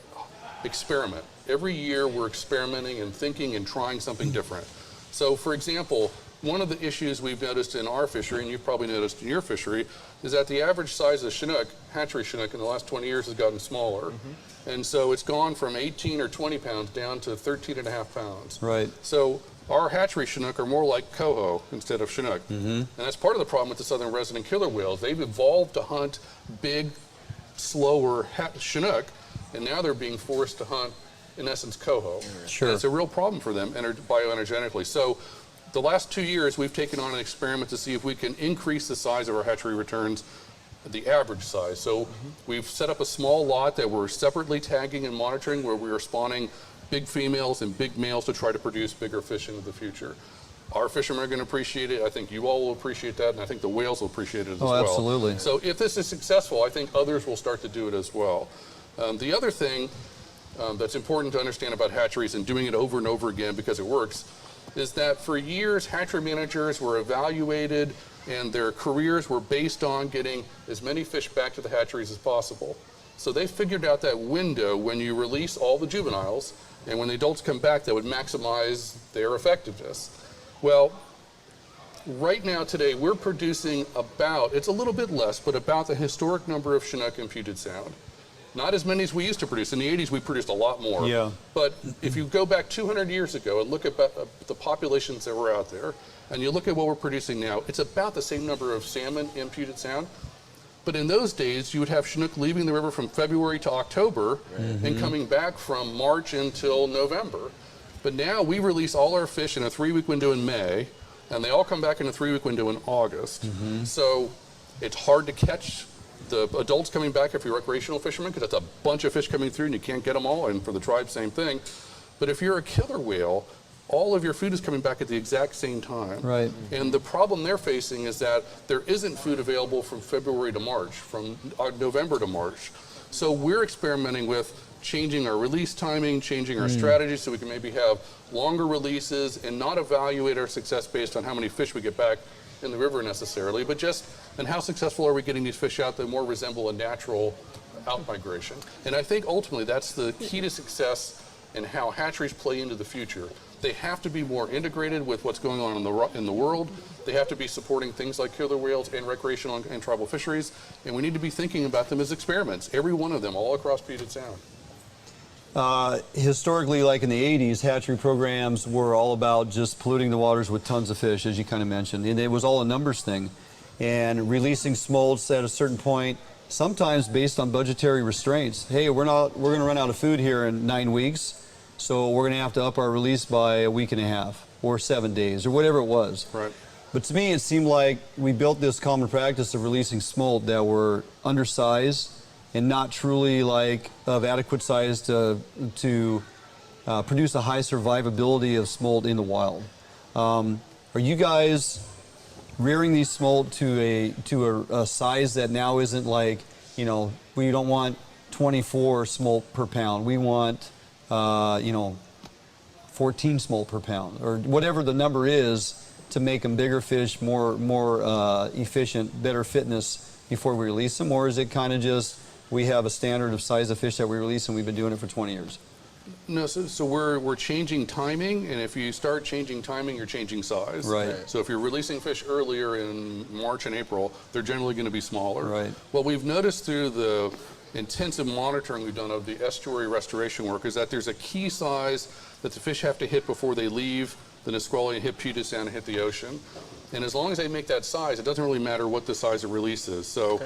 experiment. Every year we're experimenting and thinking and trying something different. So for example, one of the issues we've noticed in our fishery, and you've probably noticed in your fishery, is that the average size of Chinook, hatchery Chinook, in the last 20 years has gotten smaller. And so it's gone from 18 or 20 pounds down to 13 and a half pounds. Right. So our hatchery Chinook are more like Coho instead of Chinook. And that's part of the problem with the southern resident killer whales. They've evolved to hunt big, slower Chinook, and now they're being forced to hunt, in essence, Coho. Sure. And it's a real problem for them bioenergetically. So the last 2 years, we've taken on an experiment to see if we can increase the size of our hatchery returns, the average size. So we've set up a small lot that we're separately tagging and monitoring, where we are spawning big females and big males to try to produce bigger fish into the future. Our fishermen are going to appreciate it. I think you all will appreciate that, and I think the whales will appreciate it as well. Absolutely. So if this is successful, I think others will start to do it as well. The other thing that's important to understand about hatcheries, and doing it over and over again because it works, is that for years hatchery managers were evaluated and their careers were based on getting as many fish back to the hatcheries as possible. So they figured out that window when you release all the juveniles and when the adults come back, that would maximize their effectiveness. Well, right now today we're producing about, it's a little bit less, but about the historic number of Chinook in Puget Sound. Not as many as we used to produce. In the 80s, we produced a lot more. Yeah. But if you go back 200 years ago and look at the populations that were out there, and you look at what we're producing now, it's about the same number of salmon in Puget Sound. But in those days, you would have Chinook leaving the river from February to October and coming back from March until November. But now we release all our fish in a 3-week window in May, and they all come back in a 3-week window in August. So it's hard to catch the adults coming back if you're recreational fishermen, because that's a bunch of fish coming through and you can't get them all, and for the tribe, same thing. But if you're a killer whale, all of your food is coming back at the exact same time. Right. And the problem they're facing is that there isn't food available from February to March, from November to March. So we're experimenting with changing our release timing, changing our strategy so we can maybe have longer releases and not evaluate our success based on how many fish we get back in the river necessarily, but just and how successful are we getting these fish out that more resemble a natural out-migration. And I think ultimately that's the key to success and how hatcheries play into the future. They have to be more integrated with what's going on in the world. They have to be supporting things like killer whales and recreational and tribal fisheries, and we need to be thinking about them as experiments, every one of them, all across Puget Sound. Historically, like in the 80s, hatchery programs were all about just polluting the waters with tons of fish, as you kind of mentioned. And it was all a numbers thing. And releasing smolts at a certain point, sometimes based on budgetary restraints. Hey, we're going to run out of food here in 9 weeks, so we're going to have to up our release by a week and a half or 7 days or whatever it was. Right. But to me, it seemed like we built this common practice of releasing smolt that were undersized and not truly like of adequate size to produce a high survivability of smolt in the wild. Are you guys rearing these smolt to a size that now isn't like, you know, we don't want 24 smolt per pound. We want, 14 smolt per pound, or whatever the number is, to make them bigger fish, more efficient, better fitness before we release them? Or is it kind of just we have a standard of size of fish that we release and we've been doing it for 20 years? No, so we're changing timing, and if you start changing timing, you're changing size. Right. So if you're releasing fish earlier in March and April, they're generally going to be smaller. Right. What we've noticed through the intensive monitoring we've done of the estuary restoration work is that there's a key size that the fish have to hit before they leave the Nisqually and hit Puget Sound and hit the ocean. And as long as they make that size, it doesn't really matter what the size of release is. So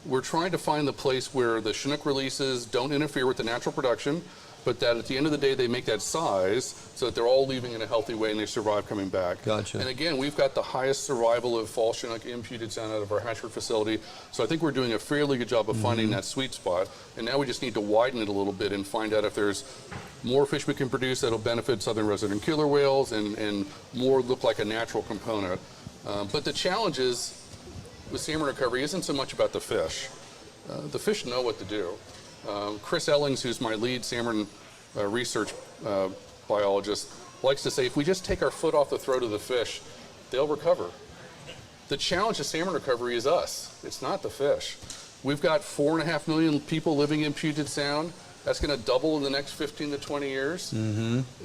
we're trying to find the place where the Chinook releases don't interfere with the natural production, but that at the end of the day they make that size so that they're all leaving in a healthy way and they survive coming back. Gotcha. And again, we've got the highest survival of fall Chinook in Puget Sound out of our hatchery facility, so I think we're doing a fairly good job of finding that sweet spot, and now we just need to widen it a little bit and find out if there's more fish we can produce that'll benefit southern resident killer whales and more look like a natural component. But the challenge is with salmon recovery isn't so much about the fish. The fish know what to do. Chris Ellings, who's my lead salmon research biologist, likes to say if we just take our foot off the throat of the fish, they'll recover. The challenge of salmon recovery is us. It's not the fish. We've got 4.5 million people living in Puget Sound. That's going to double in the next 15 to 20 years.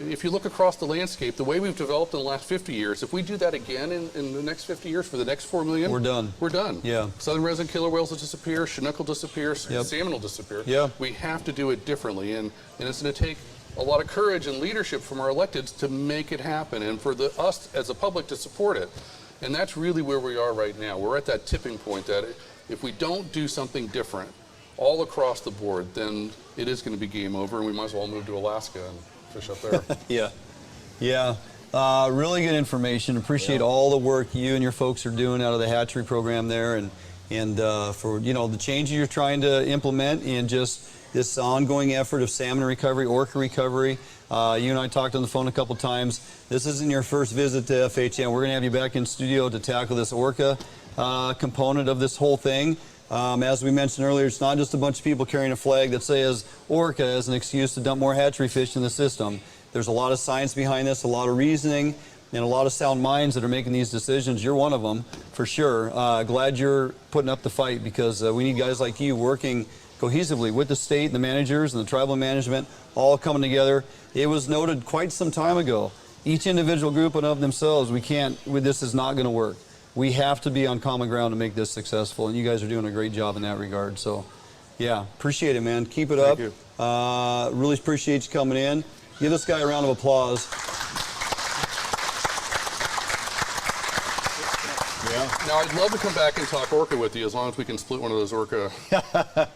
If you look across the landscape, the way we've developed in the last 50 years, if we do that again in the next 50 years for the next 4 million, We're done. We're done. Yeah. Southern resident killer whales will disappear, Chinook will disappear, salmon will disappear. Yeah. We have to do it differently, and it's going to take a lot of courage and leadership from our electeds to make it happen, and for us as a public to support it. And that's really where we are right now. We're at that tipping point that if we don't do something different all across the board, then it is going to be game over, and we might as well move to Alaska and fish up there. Really good information. Appreciate all the work you and your folks are doing out of the hatchery program there, and for the changes you're trying to implement in just this ongoing effort of salmon recovery, orca recovery. You and I talked on the phone a couple times. This isn't your first visit to FHN. We're going to have you back in studio to tackle this orca component of this whole thing. As we mentioned earlier, it's not just a bunch of people carrying a flag that says orca as an excuse to dump more hatchery fish in the system. There's a lot of science behind this, a lot of reasoning, and a lot of sound minds that are making these decisions. You're one of them, for sure. Glad you're putting up the fight, because we need guys like you working cohesively with the state and the managers and the tribal management, all coming together. It was noted quite some time ago, each individual group and of themselves, this is not going to work. We have to be on common ground to make this successful, and you guys are doing a great job in that regard. So, yeah, appreciate it, man. Keep it up. Thank you. Really appreciate you coming in. Give this guy a round of applause. Now, I'd love to come back and talk orca with you, as long as we can split one of those orca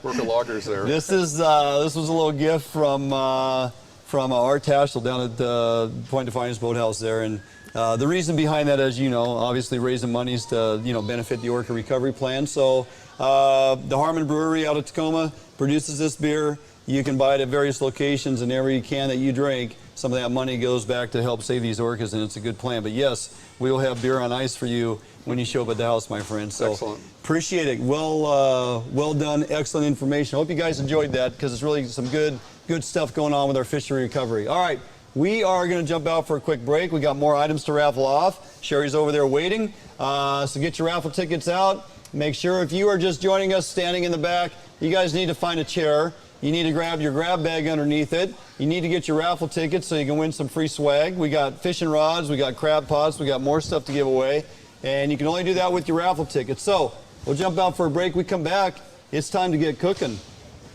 loggers there. This was a little gift from Art Tashel down at the Point Defiance Boathouse there, and the reason behind that, as you know, obviously raising monies to benefit the orca recovery plan. So the Harmon Brewery out of Tacoma produces this beer. You can buy it at various locations, and every can that you drink, some of that money goes back to help save these orcas, and it's a good plan. But yes, we will have beer on ice for you when you show up at the house, my friend. So excellent. Appreciate it. Well done. Excellent information. I hope you guys enjoyed that, because it's really some good stuff going on with our fishery recovery. All right, we are going to jump out for a quick break. We got more items to raffle off. Sherry's over there waiting. So get your raffle tickets out. Make sure, if you are just joining us standing in the back, you guys need to find a chair. You need to grab your grab bag underneath it. You need to get your raffle tickets so you can win some free swag. We got fishing rods, we got crab pots, we got more stuff to give away. And you can only do that with your raffle tickets. So we'll jump out for a break. We come back. It's time to get cooking.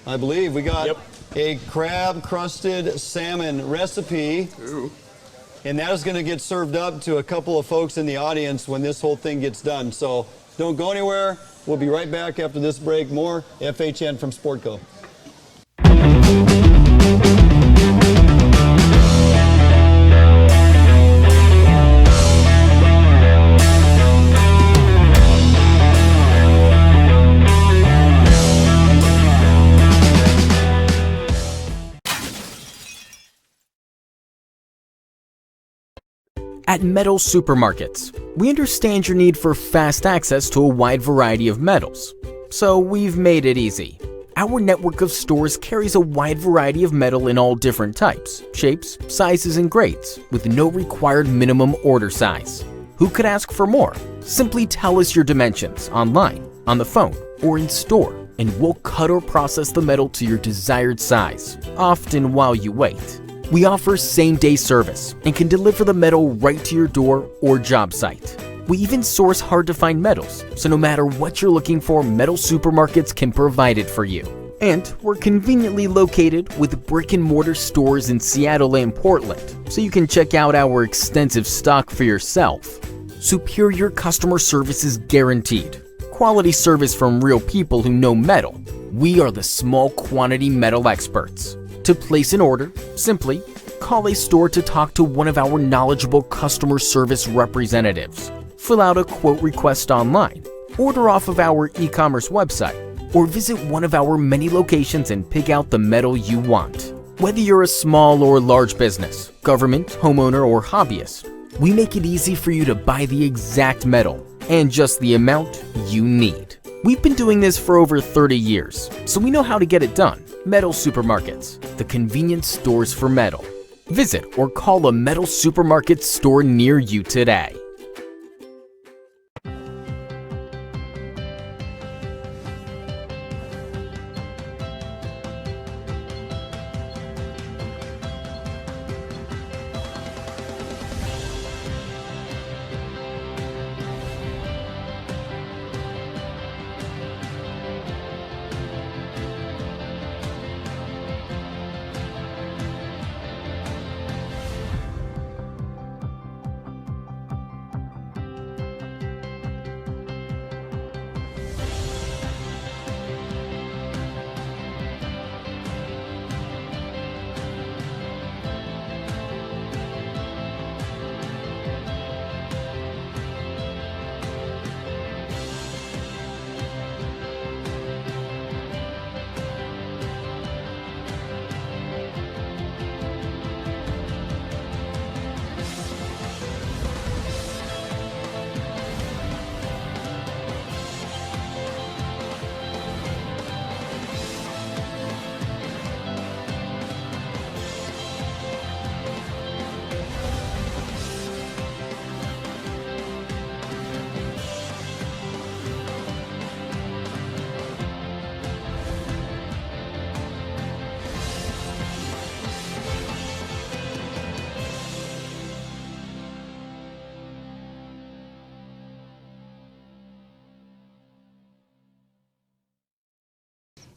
I believe we got a crab-crusted salmon recipe. Ooh. And that is going to get served up to a couple of folks in the audience when this whole thing gets done. So don't go anywhere. We'll be right back after this break. More FHN from Sportco. At Metals Supermarkets, we understand your need for fast access to a wide variety of metals, so we've made it easy. Our network of stores carries a wide variety of metal in all different types, shapes, sizes, and grades, with no required minimum order size. Who could ask for more? Simply tell us your dimensions online, on the phone, or in store, and we'll cut or process the metal to your desired size, often while you wait. We offer same-day service and can deliver the metal right to your door or job site. We even source hard-to-find metals, so no matter what you're looking for, Metal Supermarkets can provide it for you. And we're conveniently located with brick and mortar stores in Seattle and Portland, so you can check out our extensive stock for yourself. Superior customer service is guaranteed. Quality service from real people who know metal. We are the small quantity metal experts. To place an order, simply call a store to talk to one of our knowledgeable customer service representatives. Fill out a quote request online, order off of our e-commerce website, or visit one of our many locations and pick out the metal you want. Whether you're a small or large business, government, homeowner, or hobbyist, we make it easy for you to buy the exact metal and just the amount you need. We've been doing this for over 30 years, so we know how to get it done. Metal Supermarkets, the convenience stores for metal. Visit or call a Metal Supermarket store near you today.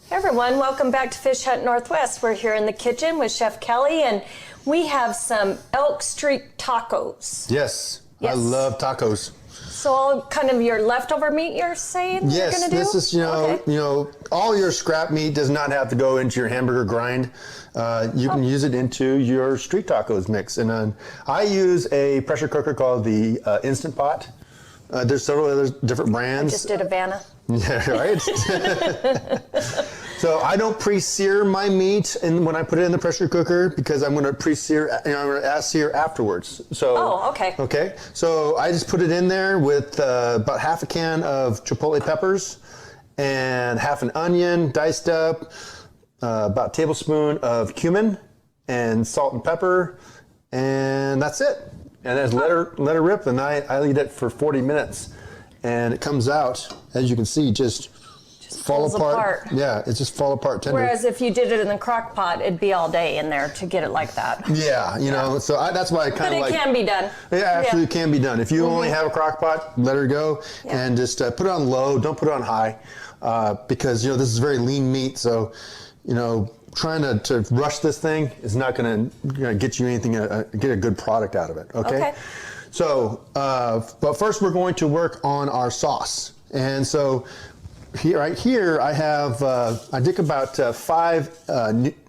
Hey everyone, welcome back to Fish Hunt Northwest. We're here in the kitchen with Chef Kelly, and we have some Elk Street tacos. Yes. I love tacos. So all kind of your leftover meat you're saying you're Yes, gonna do? this is, all your scrap meat does not have to go into your hamburger grind. You can use it into your street tacos mix. And I use a pressure cooker called the Instant Pot. There's several other different brands. I just did a Vanna. Yeah, right. So I don't pre-sear my meat when I put it in the pressure cooker because I'm going to pre-sear, I'm going to sear afterwards. So. Oh, okay. Okay. So I just put it in there with about half a can of chipotle peppers and half an onion diced up, about a tablespoon of cumin and salt and pepper, and that's it. And then let her rip, and I eat it for 40 minutes, and it comes out, as you can see, just fall apart. Yeah, it just fall apart tender. Whereas if you did it in the crock pot, it'd be all day in there to get it like that. Yeah, you know, so that's why I kind of like. But it can be done. Yeah, absolutely can be done. If you only have a crock pot, let her go, and just put it on low. Don't put it on high, because this is very lean meat. So, trying to rush this thing is not going to get you anything, get a good product out of it. Okay. So, but first we're going to work on our sauce, and so. Right here, I have, I took about 5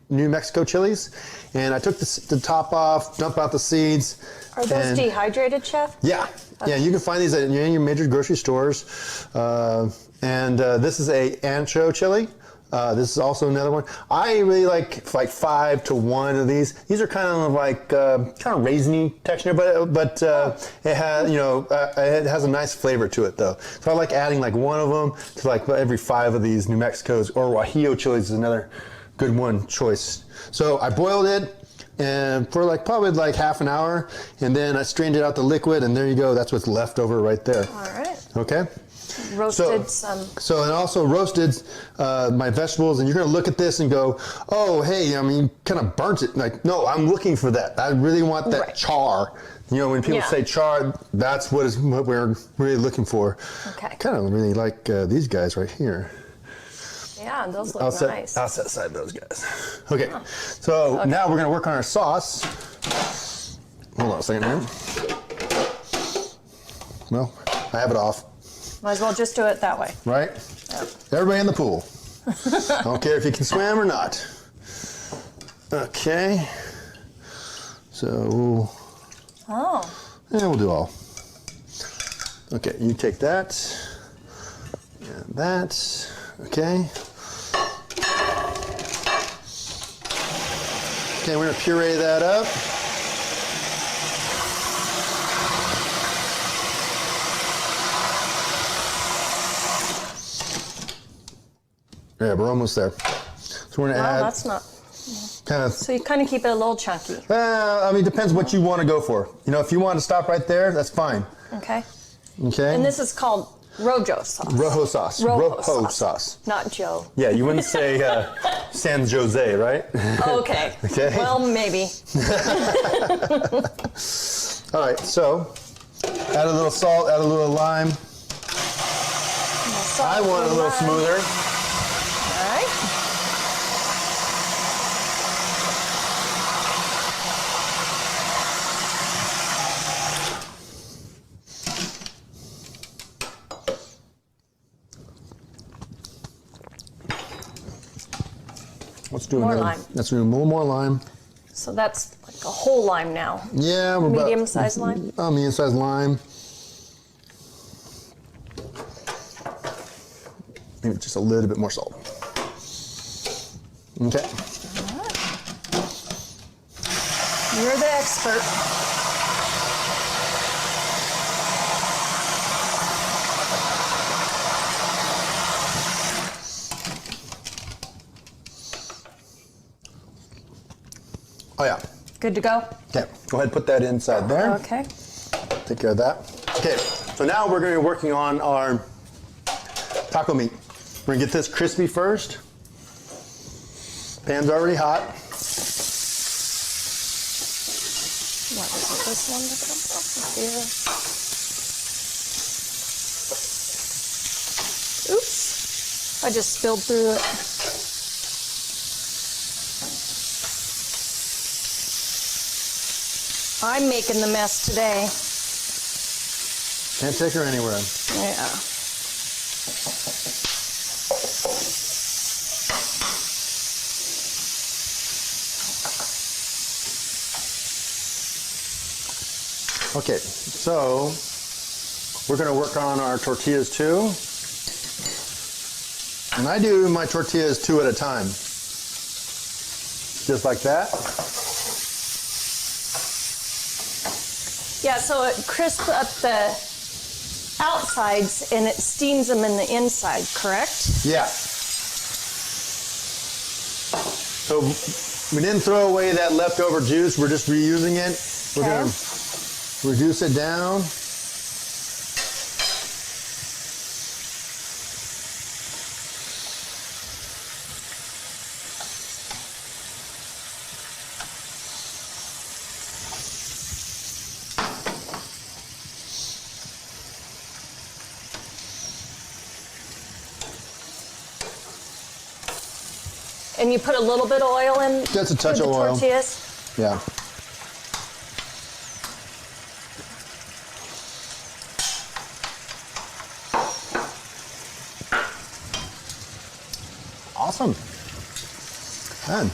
New Mexico chilies, and I took the top off, dump out the seeds. Are those dehydrated, Chef? Yeah. Okay. Yeah, you can find these in your major grocery stores. And this is a ancho chili. This is also another one. I really like 5 to 1 of these. These are kind of like kind of raisiny texture, but it has it has a nice flavor to it though. So I like adding like 1 of them to like every 5 of these New Mexicos, or Guajillo chilies is another good one choice. So I boiled it and for probably like half an hour, and then I strained it out the liquid, and there you go. That's what's left over right there. All right. Okay. Roasted some. So and also roasted my vegetables, and you're gonna look at this and go, oh, hey, you kind of burnt it. Like, no, I'm looking for that. I really want that char. When people say char, that's what we're really looking for. Okay. I kind of really like these guys right here. Yeah, those look nice. I'll set aside those guys. Okay, so now we're gonna work on our sauce. Hold on a second here. Well, I have it off. Might as well just do it that way. Right? Yep. Everybody in the pool. I don't care if you can swim or not. Okay. So, we'll do all. Okay, you take that and that. Okay. Okay, we're gonna puree that up. Yeah, we're almost there. So we're gonna add. That's not. Kind of. So you kind of keep it a little chunky. I mean, it depends what you want to go for. You know, if you want to stop right there, that's fine. Okay. Okay. And this is called Rojo sauce. Rojo sauce. Rojo sauce. Not Joe. Yeah, you wouldn't say San Jose, right? Okay. Okay. Well, maybe. All right, so add a little salt, add a little lime. I want it a little smoother. All right. Let's do More another. lime. Let's do a little more lime. So that's like a whole lime now. Yeah, we're Medium-sized lime? Medium-sized lime. Maybe just a little bit more salt. Okay. You're the expert. Oh yeah. Good to go? Okay, go ahead and put that inside there. Okay. Take care of that. Okay, so now we're gonna be working on our taco meat. We're gonna get this crispy first. Pan's already hot. What is it, this one that comes off here? Oops. I just spilled through it. I'm making the mess today. Can't take her anywhere. Yeah. Okay, so we're gonna work on our tortillas too. And I do my tortillas 2 at a time. Just like that. Yeah, so it crisps up the outsides and it steams them in the inside, correct? Yeah. So we didn't throw away that leftover juice, we're just reusing it. We're Okay. gonna reduce it down. And you put a little bit of oil in Just a touch with of the oil. tortillas? Yeah. Awesome. Done.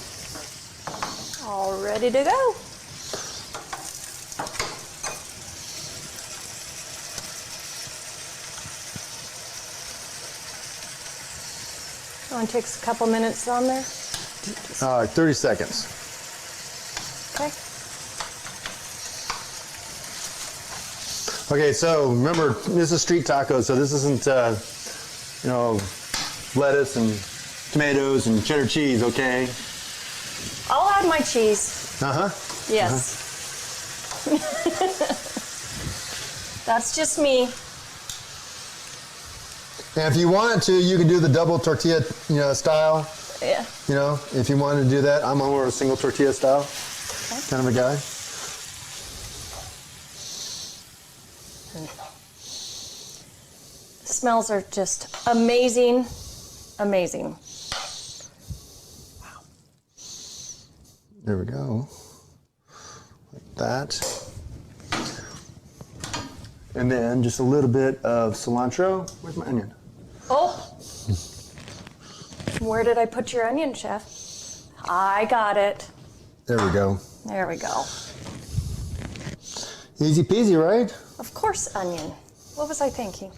All ready to go. Only takes a couple minutes on there. 30 seconds. Okay. Okay, so remember, this is street tacos, so this isn't, you know, lettuce and tomatoes and cheddar cheese, okay? I'll add my cheese. Uh-huh. Yes. That's just me. And if you wanted to, you could do the double tortilla, you know, style. Yeah. You know, if you wanted to do that. I'm more of a single tortilla style kind of a guy. Smells are just amazing, amazing. There we go. Like that. And then just a little bit of cilantro. Where's my onion? Oh, where did I put your onion, Chef? I got it. There we go. There we go. Easy peasy, right? Of course, onion. What was I thinking?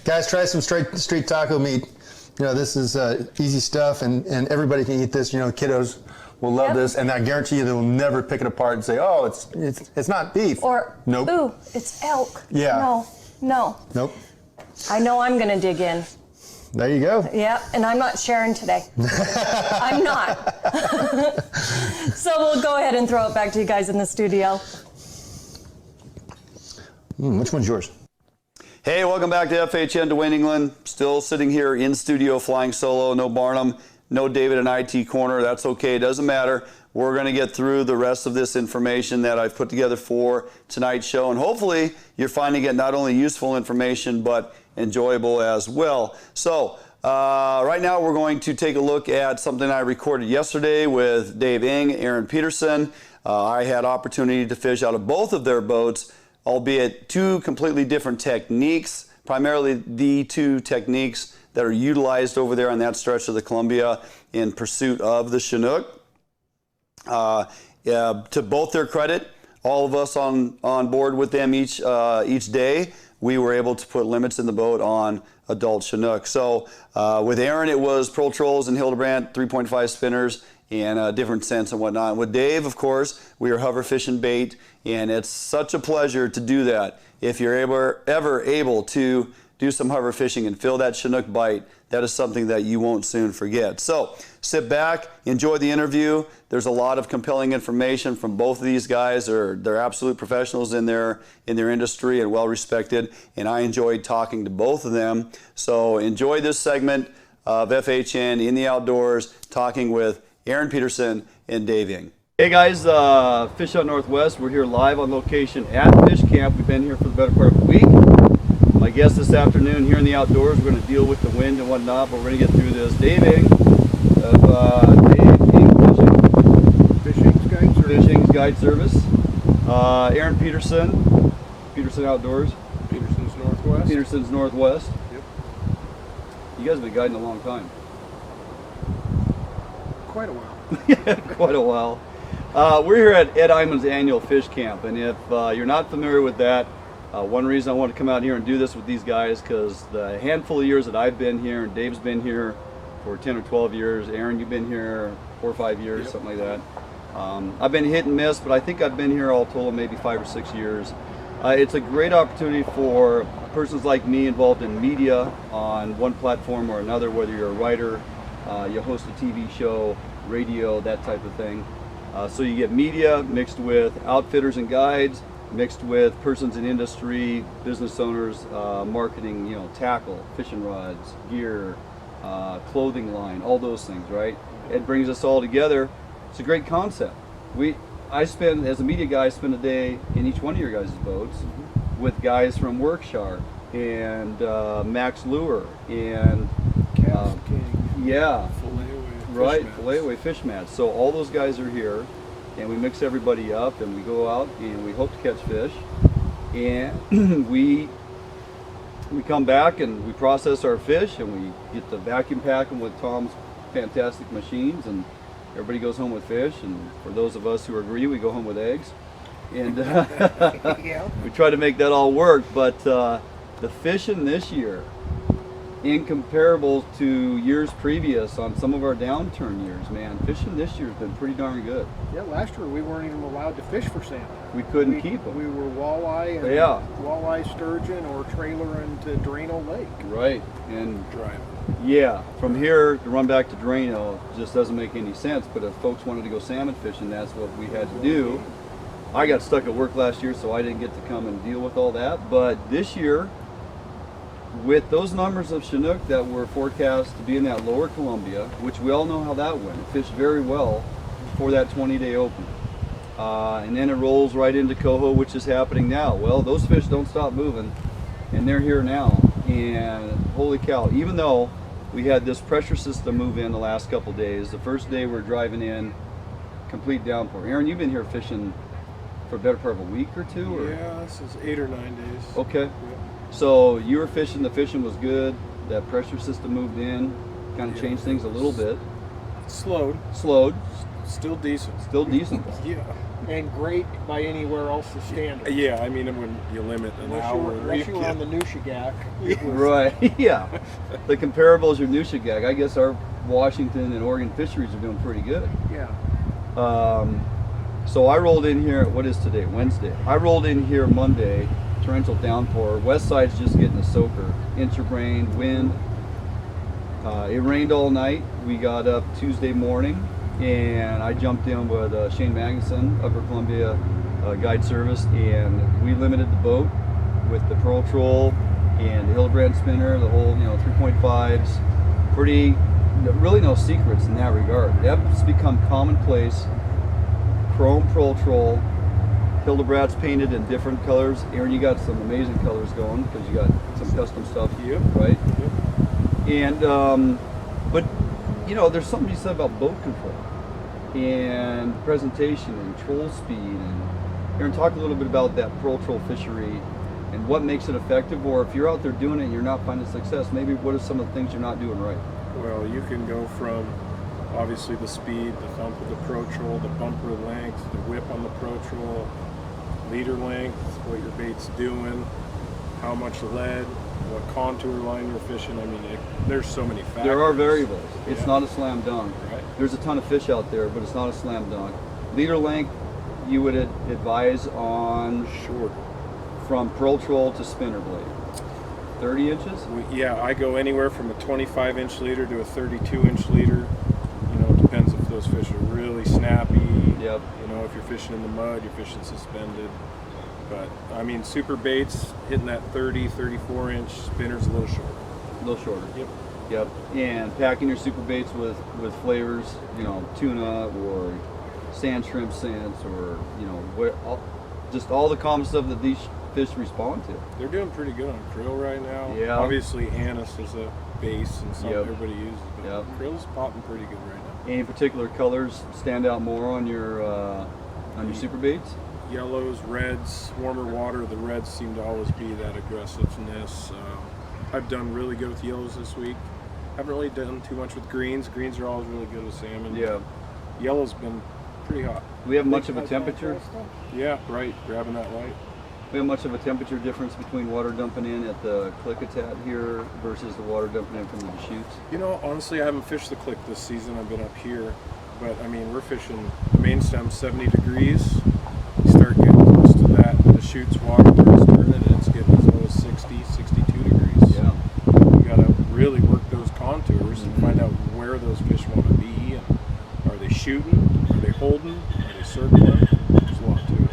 Guys, try some street taco meat. You know, this is easy stuff, and everybody can eat this. You know, kiddos will love this, and I guarantee you they will never pick it apart and say, "Oh, it's not beef." Or, nope. Ooh, it's elk. Yeah. No. Nope. I know I'm gonna dig in. There you go. Yeah, and I'm not sharing today. I'm not. So we'll go ahead and throw it back to you guys in the studio. Which one's yours? Hey, welcome back to FHN New England. Still sitting here in studio flying solo. No Barnum, no David in IT corner. That's okay, it doesn't matter. We're going to get through the rest of this information that I've put together for tonight's show, and hopefully you're finding it not only useful information but enjoyable as well. So right now we're going to take a look at something I recorded yesterday with Dave Ing, Aaron Peterson. I had opportunity to fish out of both of their boats, albeit two completely different techniques, primarily the two techniques that are utilized over there on that stretch of the Columbia in pursuit of the Chinook. To both their credit, all of us on board with them each day, we were able to put limits in the boat on adult Chinook. So with Aaron, it was Pearl Trolls and Hildebrandt 3.5 spinners and different scents and whatnot. With Dave, of course, we are hover fishing bait, and it's such a pleasure to do that. If you're ever able to do some hover fishing and feel that Chinook bite, that is something that you won't soon forget. So sit back, enjoy the interview. There's a lot of compelling information from both of these guys. They're absolute professionals in their industry and well respected, and I enjoyed talking to both of them. So enjoy this segment of FHN in the Outdoors, talking with Aaron Peterson and Dave Ing. Hey guys, Fish Out Northwest. We're here live on location at Fish Camp. We've been here for the better part of a week. My guest this afternoon here in the outdoors, we're going to deal with the wind and whatnot, but we're going to get through this. Dave Ing of Dave Ing Fishing's Guide Service. Aaron Peterson, Peterson Outdoors. Peterson's Northwest. Peterson's Northwest. Yep. You guys have been guiding a long time. Quite a while. Yeah, quite a while. We're here at Ed Iman's annual fish camp, and if you're not familiar with that, one reason I want to come out here and do this with these guys, because the handful of years that I've been here, and Dave's been here for 10 or 12 years, Aaron, you've been here 4 or 5 years, yep. Something like that. I've been hit and miss, but I think I've been here all told maybe 5 or 6 years. It's a great opportunity for persons like me involved in media on one platform or another, whether you're a writer, you host a TV show, radio, that type of thing. So you get media mixed with outfitters and guides, mixed with persons in industry, business owners, marketing, tackle, fishing rods, gear, clothing line, all those things, right? It brings us all together. It's a great concept. As a media guy, I spend a day in each one of your guys' boats with guys from Workshark and Max Lure and Fillet-away fish mats. So all those guys are here, and we mix everybody up, and we go out and we hope to catch fish, and we come back and we process our fish, and we get to vacuum pack them with Tom's fantastic machines, and everybody goes home with fish. And for those of us who are greedy, we go home with eggs, and we try to make that all work. But the fishing this year, incomparable to years previous on some of our downturn years, man, fishing this year has been pretty darn good. Yeah, last year we weren't even allowed to fish for salmon. We couldn't keep them. We were walleye and walleye, sturgeon, or trailer into Drano Lake. Right, and drive. Yeah, from here to run back to Drano just doesn't make any sense. But if folks wanted to go salmon fishing, that's what we had to do. I got stuck at work last year, so I didn't get to come and deal with all that. But this year, with those numbers of Chinook that were forecast to be in that lower Columbia, which we all know how that went, it fished very well for that 20-day open. And then it rolls right into Coho, which is happening now. Well, those fish don't stop moving, and they're here now. And holy cow, even though we had this pressure system move in the last couple days. The first day we're driving in, complete downpour. Aaron, you've been here fishing for a better part of a week or two? Or? Yeah, this is 8 or 9 days. Okay. Yeah. So you were fishing, the fishing was good, that pressure system moved in, kind of changed things a little bit. Slowed. Still decent. Yeah. And great by anywhere else's standards. Yeah, I mean, when you limit an hour. Unless you were on the Nushagak. Right, yeah. The comparables are Nushagak. I guess our Washington and Oregon fisheries are doing pretty good. Yeah. So I rolled in here, what is today, Wednesday? I rolled in here Monday, torrential downpour. West side's just getting a soaker. Inch of rain, wind. It rained all night. We got up Tuesday morning, and I jumped in with Shane Magnuson, Upper Columbia Guide Service, and we limited the boat with the Pearl Troll and the Hildebrand spinner, the whole 3.5s. Really no secrets in that regard. That's become commonplace. Chrome Pearl Troll, Hildebrad's painted in different colors. Aaron, you got some amazing colors going because you got some custom stuff, right? Yep. And but there's something you said about boat control and presentation and troll speed. And Aaron, talk a little bit about that Pearl Troll fishery and what makes it effective, or if you're out there doing it and you're not finding success, maybe what are some of the things you're not doing right? Well, you can go from obviously the speed, the thump of the Pro Troll, the bumper length, the whip on the Pro Troll, leader length, what your bait's doing, how much lead, what contour line you're fishing. I mean, there's so many factors. There are variables. It's not a slam dunk. Right. There's a ton of fish out there, but it's not a slam dunk. Leader length, you would advise on short from Pearl Troll to spinner blade. 30 inches? Yeah, I go anywhere from a 25-inch leader to a 32-inch leader. It depends if those fish are really snappy. Yep. If you're fishing in the mud, you're fishing suspended. But, I mean, super baits, hitting that 30, 34-inch spinner's a little shorter. A little shorter. Yep. And packing your super baits with flavors, tuna or sand shrimp scents, or, just all the common stuff that these fish respond to. They're doing pretty good on krill right now. Yeah. Obviously, anise is a base and something everybody uses, but Yep. krill's popping pretty good right now. Any particular colors stand out more on your super baits? Yellows, reds, warmer water, the reds seem to always be that aggressiveness. I've done really good with yellows this week. Haven't really done too much with greens. Greens are always really good with salmon. Yeah. Yellow's been pretty hot. Do we have much of a temperature? Yeah, right, grabbing that light. We have much of a temperature difference between water dumping in at the Klickitat here versus the water dumping in from the Deschutes? Honestly, I haven't fished the Click this season. I've been up here. But, I mean, we're fishing the main stem 70 degrees. You start getting close to that, the Deschutes water where it's turning, and it's getting as low as 60, 62 degrees. Yeah. You got to really work those contours and find out where those fish want to be. And are they shooting? Are they holding? Are they circling? There's a lot to it.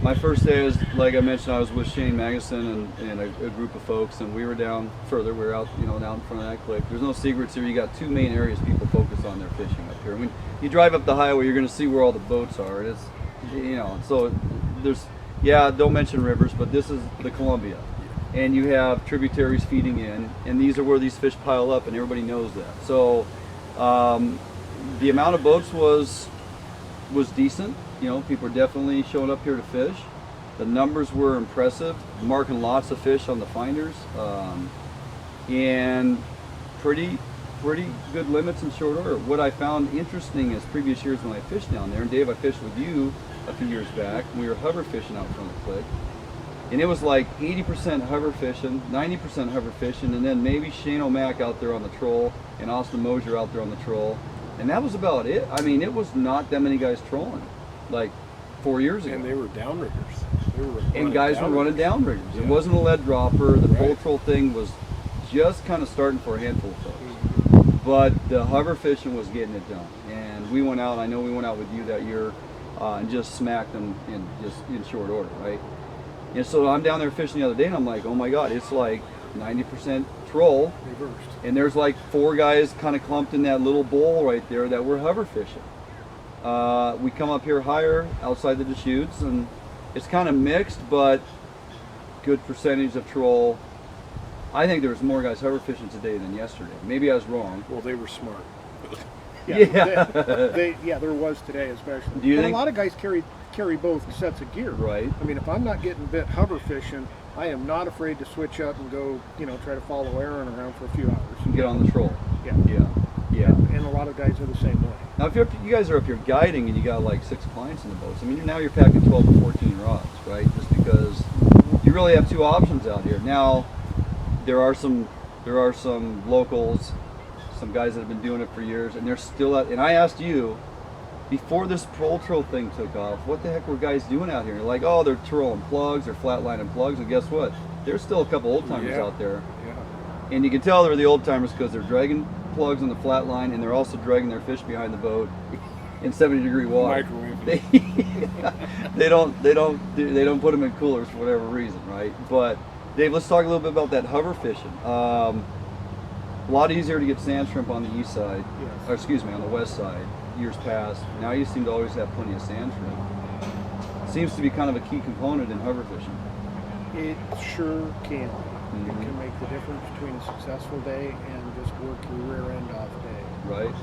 My first day was, like I mentioned, I was with Shane Magnuson and a group of folks, and we were down further. We were out, down in front of that cliff. There's no secrets here. You got two main areas people focus on their fishing up here. When you drive up the highway, you're going to see where all the boats are. It's, so there's, don't mention rivers, but this is the Columbia. And you have tributaries feeding in, and these are where these fish pile up, and everybody knows that. So the amount of boats was decent. People are definitely showing up here to fish. The numbers were impressive, marking lots of fish on the finders, and pretty good limits in short order. What I found interesting is previous years when I fished down there, and Dave, I fished with you a few years back, we were hover fishing out front of the cliff, and it was like 80% hover fishing, 90% hover fishing, and then maybe Shane O'Mac out there on the troll, and Austin Mosier out there on the troll, and that was about it. I mean, it was not that many guys trolling, like 4 years ago. And they were downriggers. And guys were running downriggers. It wasn't a lead dropper. The pole troll thing was just kind of starting for a handful of folks. But the hover fishing was getting it done. And we went out, I know we went out with you that year, and just smacked them in short order, right? And so I'm down there fishing the other day, and I'm like, oh my God, it's like 90% troll. Reversed. And there's like 4 guys kind of clumped in that little bowl right there that were hover fishing. We come up here higher outside the Deschutes, and it's kind of mixed, but good percentage of troll, I think there's more guys hover fishing today than yesterday. Maybe I was wrong. Well, they were smart. Yeah. There was today especially. Do you but think? a lot of guys carry both sets of gear. Right. I mean, if I'm not getting bit hover fishing, I am not afraid to switch up and go, try to follow Aaron around for a few hours. Get on the troll. Yeah. Yeah. And a lot of guys are the same way. Now, if you guys are up here guiding and you got like 6 clients in the boats, I mean, now you're packing 12 to 14 rods, right? Just because you really have 2 options out here. Now, there are some locals, some guys that have been doing it for years, and they're still out. And I asked you before this troll thing took off, what the heck were guys doing out here? You're like, oh, they're trolling plugs, they're flatlining plugs, and guess what? There's still a couple old timers out there. Yeah. And you can tell they're the old timers because they're dragging plugs on the flat line, and they're also dragging their fish behind the boat in 70-degree water. Microwave. They don't put them in coolers for whatever reason, right? But Dave, let's talk a little bit about that hover fishing. A lot easier to get sand shrimp on the east side, or excuse me, on the west side. Years past, now you seem to always have plenty of sand shrimp. Seems to be kind of a key component in hover fishing. It sure can. It can make the difference between a successful day and just work your rear end off day. Right.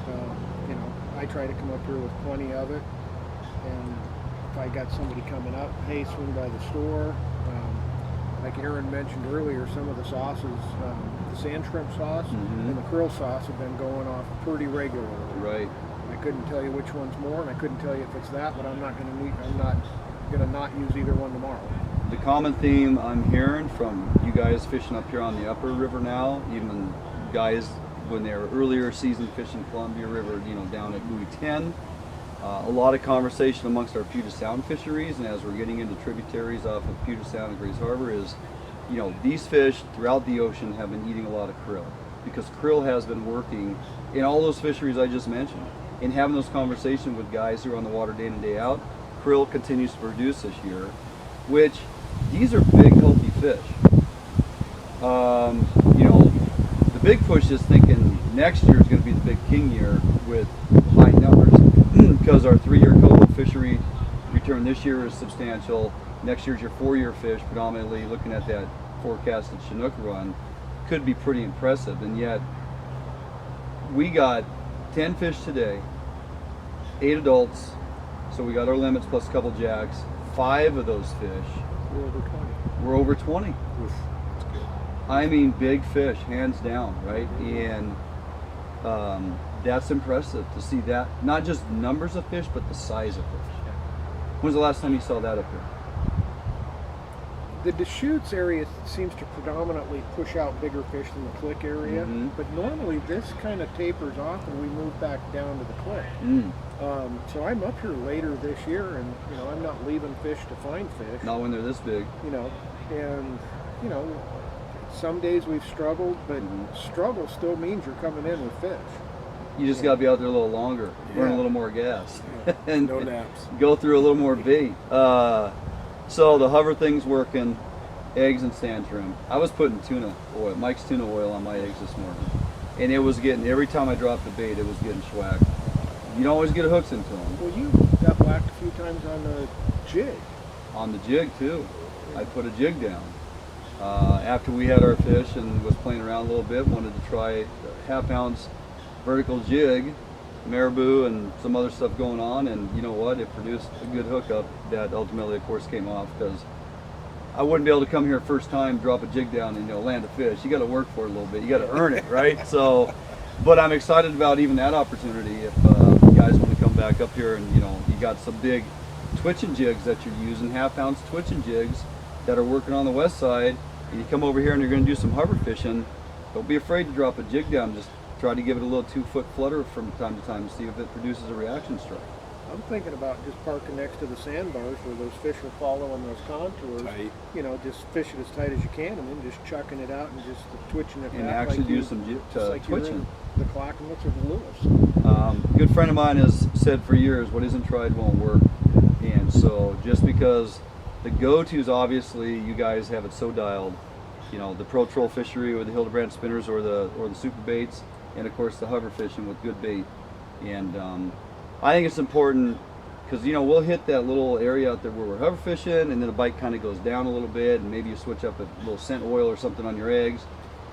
I try to come up here with plenty of it, and if I got somebody coming up, hey, swing by the store. Like Aaron mentioned earlier, some of the sauces, the sand shrimp sauce and the krill sauce have been going off pretty regularly. Right. I couldn't tell you which one's more, and I couldn't tell you if it's that, but I'm not going to not use either one tomorrow. The common theme I'm hearing from you guys fishing up here on the upper river now, even guys when they were earlier season fishing Columbia River, down at Buoy 10, a lot of conversation amongst our Puget Sound fisheries, and as we're getting into tributaries off of Puget Sound and Grays Harbor is, these fish throughout the ocean have been eating a lot of krill because krill has been working in all those fisheries I just mentioned. And having those conversations with guys who are on the water day in and day out, krill continues to produce this year, which these are big, healthy fish. The big push is thinking next year is going to be the big king year with high numbers because our 3-year Coho fishery return this year is substantial. Next year's your 4-year fish, predominantly looking at that forecasted Chinook run, could be pretty impressive. And yet, we got 10 fish today, 8 adults, so we got our limits plus a couple jacks. 5 of those fish We're over 20. were over 20. I mean, big fish, hands down, right? And that's impressive to see that. Not just numbers of fish, but the size of fish. When's the last time you saw that up here? The Deschutes area seems to predominantly push out bigger fish than the Click area, but normally this kind of tapers off and we move back down to the Click. So I'm up here later this year, and I'm not leaving fish to find fish. Not when they're this big. Some days we've struggled, but struggle still means you're coming in with fish. You just got to be out there a little longer, burn a little more gas, and No naps. go through a little more bait. So the hover thing's working, eggs and sand shrimp. I was putting tuna oil, Mike's tuna oil on my eggs this morning, and it was getting, every time I dropped the bait, it was getting schwacked. You don't always get hooks into them. Well, you got whacked a few times on the jig. On the jig too. I put a jig down. After we had our fish and was playing around a little bit, wanted to try a half-ounce vertical jig, marabou and some other stuff going on, and you know what, it produced a good hookup that ultimately of course came off, because I wouldn't be able to come here first time, drop a jig down and land a fish. You got to work for it a little bit, you got to earn it, right? So, but I'm excited about even that opportunity if you guys want to come back up here and you got some big twitching jigs that you're using, half-ounce twitching jigs that are working on the west side, and you come over here and you're going to do some hover fishing, don't be afraid to drop a jig down. Just try to give it a little 2-foot flutter from time to time to see if it produces a reaction strike. I'm thinking about just parking next to the sandbars where those fish are following those contours. Tight. Just fish it as tight as you can, and then just chucking it out and just twitching it And back actually like do you, some just like you're twitching. in the Clackamas or the Lewis. A good friend of mine has said for years, what isn't tried won't work. And so just because the go-tos, obviously, you guys have it so dialed, the Pro Troll fishery or the Hildebrand spinners or the super baits, and of course the hover fishing with good bait. And I think it's important because we'll hit that little area out there where we're hover fishing, and then the bite kind of goes down a little bit, and maybe you switch up a little scent oil or something on your eggs,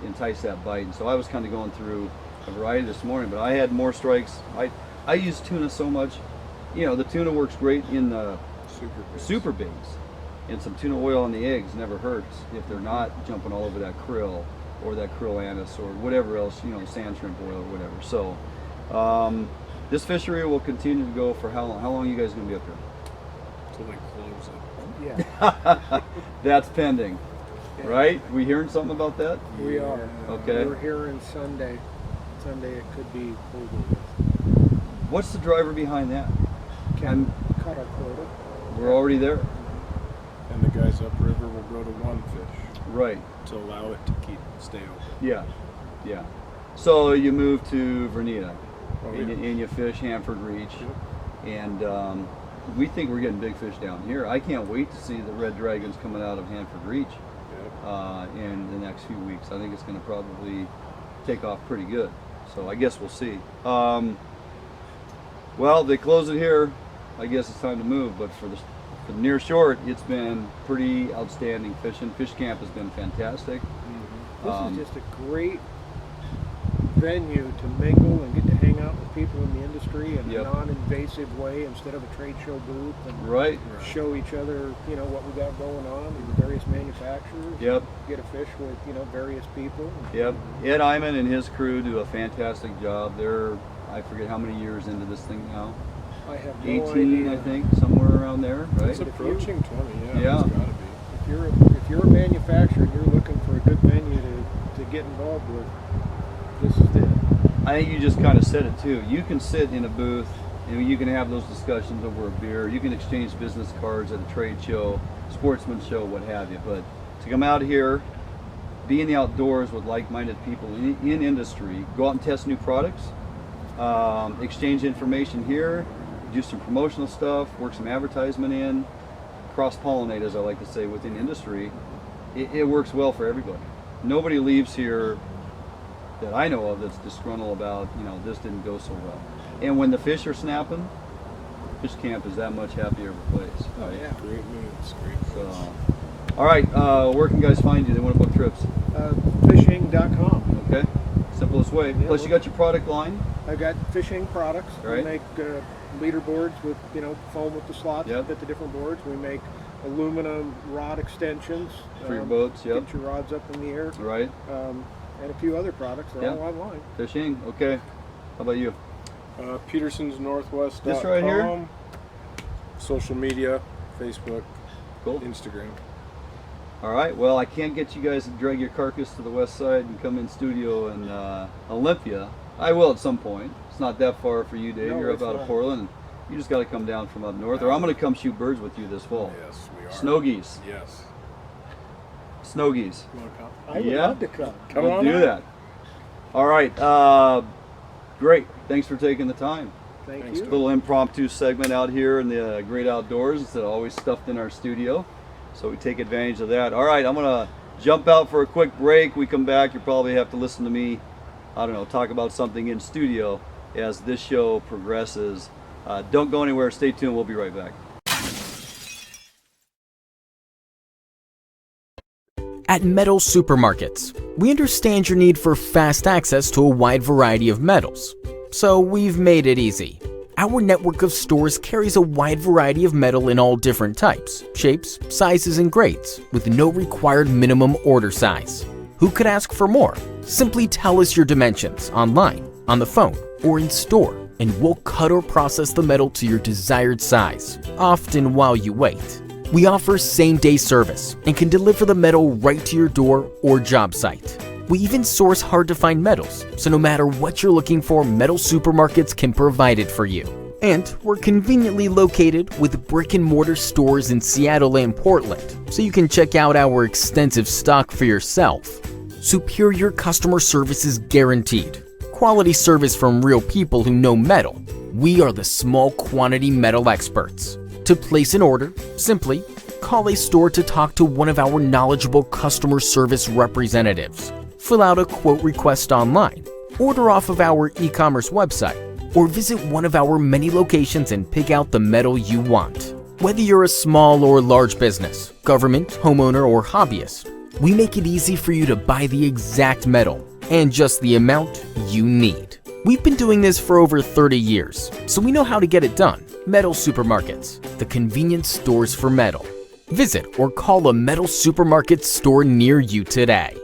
entice that bite. And so I was kind of going through a variety this morning, but I had more strikes. I use tuna so much. You know, the tuna works great in the super baits, and some tuna oil on the eggs never hurts if they're not jumping all over that krill or that krill anise or whatever else, you know, sand shrimp oil or whatever. So this fishery will continue to go for how long? How long are you guys going to be up here? Until they close it. Yeah, That's pending, right? We hearing something about that? we are. Okay. We're hearing Sunday. Sunday it could be over. What's the driver behind that? Can cut our quota. We're already there. And the guys upriver will go to one fish Right. to allow it to stay open. Yeah. Yeah. So you move to Vernita, Oh, and, yeah. and you fish Hanford Reach, and we think we're getting big fish down here. I can't wait to see the red dragons coming out of Hanford Reach in the next few weeks. I think it's going to probably take off pretty good. So I guess we'll see. Well, they close it here. I guess it's time to move. But for the near short, it's been pretty outstanding fishing. Fish camp has been fantastic. This is just a great venue to mingle and get to hang out with people in the industry in Yep. a non-invasive way instead of a trade show booth, and Right. show each other, you know, what we got going on and the various manufacturers. Yep. Get a fish with, you know, various people. Yep. Ed Iman and his crew do a fantastic job. They're, I forget how many years into this thing now. I have no 18, idea. I think, somewhere around there, right? It's approaching 20, yeah. Yeah. It's gotta be. If you're a manufacturer and you're looking for a good venue to get involved with, this is it. I think you just kind of said it too. You can sit in a booth and you can have those discussions over a beer. You can exchange business cards at a trade show, sportsman show, what have you. But to come out here, be in the outdoors with like-minded people in industry, go out and test new products, exchange information here, do some promotional stuff, work some advertisement in, cross-pollinate, as I like to say, within industry. It works well for everybody. Nobody leaves here that I know of that's disgruntled about, you know, this didn't go so well. And when the fish are snapping, fish camp is that much happier of a place. Oh Right? yeah. Great news, great So, news. all right, where can guys find you? They want to book trips. Fishing.com. Okay, simplest way. Yeah, Plus, you got your product line. I've got fishing products. Right. We make leaderboards with, you know, foam with the slots Yep. that fit the different boards. We make aluminum rod extensions For your boats, yep. Get your rods up in the air. Right, And a few other products. They're Yep. all online. fishing. Okay, how about you? Peterson's Northwest. This right here? Social media, Facebook, Cool. Instagram. All right. Well, I can't get you guys to drag your carcass to the west side and come in studio in Olympia. I will at some point. It's not that far for you, Dave. No, You're up it's out of not. Portland. You just got to come down from up north, or I'm going to come shoot birds with you this fall. Yes, we are. Snow geese. Yes. Snow geese. You wanna come? I would Yeah. love to come. Come We'll on do out. that. All right. Great. Thanks for taking the time. Thank Thanks, you. Doug. Little impromptu segment out here in the great outdoors instead of always stuffed in our studio. So we take advantage of that. All right, I'm gonna jump out for a quick break. We come back, you probably have to listen to me, I don't know, talk about something in studio as this show progresses. Don't go anywhere, stay tuned, we'll be right back. At Metal Supermarkets, we understand your need for fast access to a wide variety of metals. So we've made it easy. Our network of stores carries a wide variety of metal in all different types, shapes, sizes, and grades, with no required minimum order size. Who could ask for more? Simply tell us your dimensions online, on the phone, or in store, and we'll cut or process the metal to your desired size, often while you wait. We offer same-day service and can deliver the metal right to your door or job site. We even source hard-to-find metals, so no matter what you're looking for, Metal Supermarkets can provide it for you. And we're conveniently located with brick-and-mortar stores in Seattle and Portland, so you can check out our extensive stock for yourself. Superior customer service is guaranteed. Quality service from real people who know metal. We are the small quantity metal experts. To place an order, simply call a store to talk to one of our knowledgeable customer service representatives. Fill out a quote request online, order off of our e-commerce website, or visit one of our many locations and pick out the metal you want. Whether you're a small or large business, government, homeowner, or hobbyist, We make it easy for you to buy the exact metal and just the amount you need. We've been doing this for over 30 years, so we know how to get it done. Metal Supermarkets, the convenience stores for metal. Visit or call a Metal Supermarket store near you today.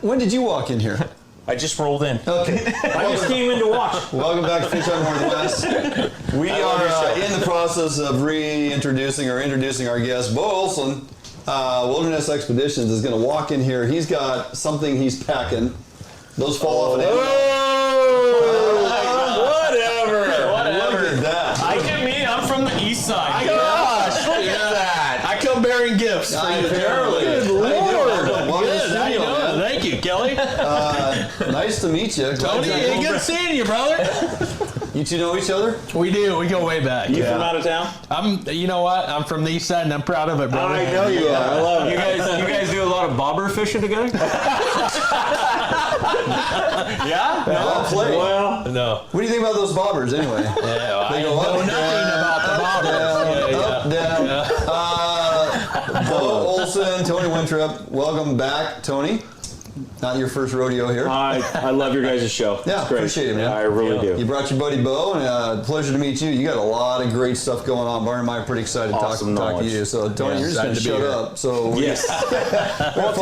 When did you walk in here? I just rolled in. Okay. I just came in to watch. Welcome back to Fish on Northwest. We are in the process of introducing our guest, Beau Olson. Wilderness Expeditions is going to walk in here. He's got something he's packing. Those fall off an Whatever. Look at that. I'm from the east side. Gosh, look at that. I come bearing gifts for you. Good Lord. Welcome to the Good. How you studio, doing? man. Thank you, Kelly. Nice to meet you. Tony, good seeing you, brother. You two know each other? We do. We go way back. You from out of town? You know what? I'm from the east side, and I'm proud of it, brother. I know you are. I love it. You guys do a lot of bobber fishing together? Yeah? Well played. Well, No. What do you think about those bobbers anyway? Yeah, They I go know up, nothing about the bobbers. down, up, down. Beau Olson, Tony Wintrip. Welcome back, Tony. Not your first rodeo here. I love your guys' show. Yeah, it's great. appreciate it, man. Yeah, I really do. You brought your buddy Beau, and pleasure to meet you. You got a lot of great stuff going on. Barney and I are pretty excited to Awesome talk to knowledge. you. So, Tony, Yeah, you're just going to excited to be shut here. up. So, Yes. Well,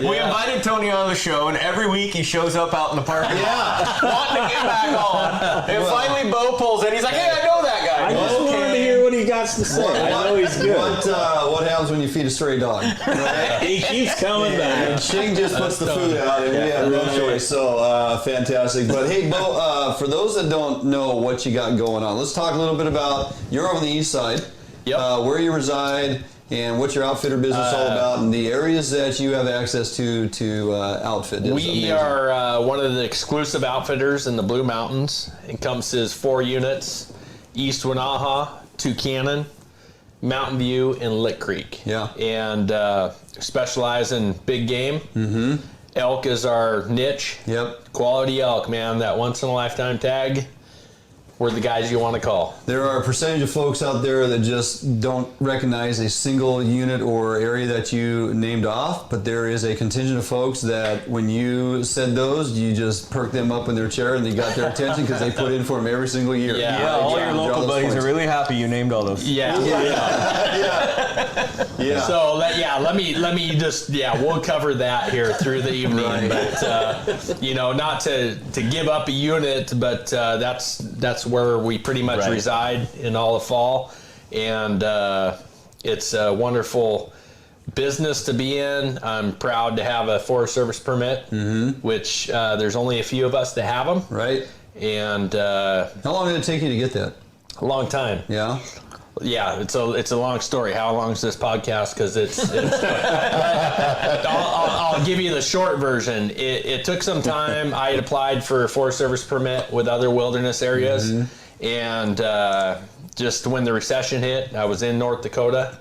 we invited Tony on the show, and every week he shows up out in the parking lot wanting to get back on. And finally, Beau pulls in. He's like, hey, I know that guy. I just wanted to hear what he got to say. I know he's good. What happens when you feed a stray dog? Right? He keeps coming back. And Shing just puts the food out, and we have no choice. So fantastic. But hey, Beau, for those that don't know what you got going on, let's talk a little bit about. You're on the east side. Yep. Where you reside and what your outfitter business all about, and the areas that you have access to outfit. Is We amazing. are one of the exclusive outfitters in the Blue Mountains. Encompasses 4 units: East Winaha, Tucannon, Mountain View, and Lick Creek. Yeah. And specialize in big game. Mm-hmm. Elk is our niche. Yep. Quality elk, man. That once in a lifetime tag. We're the guys you want to call. There are a percentage of folks out there that just don't recognize a single unit or area that you named off, but there is a contingent of folks that when you said those, you just perked them up in their chair and they got their attention because they put in for them every single year. Yeah, Right? all Draw your those points. really happy you named all those. Yeah. Yeah. So let me just we'll cover that here through the evening. Right. But not to give up a unit, but that's where we pretty much reside in all the fall, and it's a wonderful business to be in. I'm proud to have a Forest Service permit, which there's only a few of us that have them. Right. And how long did it take you to get that? A long time. Yeah. Yeah, it's a long story. How long is this podcast? Because it's I'll give you the short version. It took some time. I had applied for a Forest Service permit with other wilderness areas, and just when the recession hit, I was in North Dakota,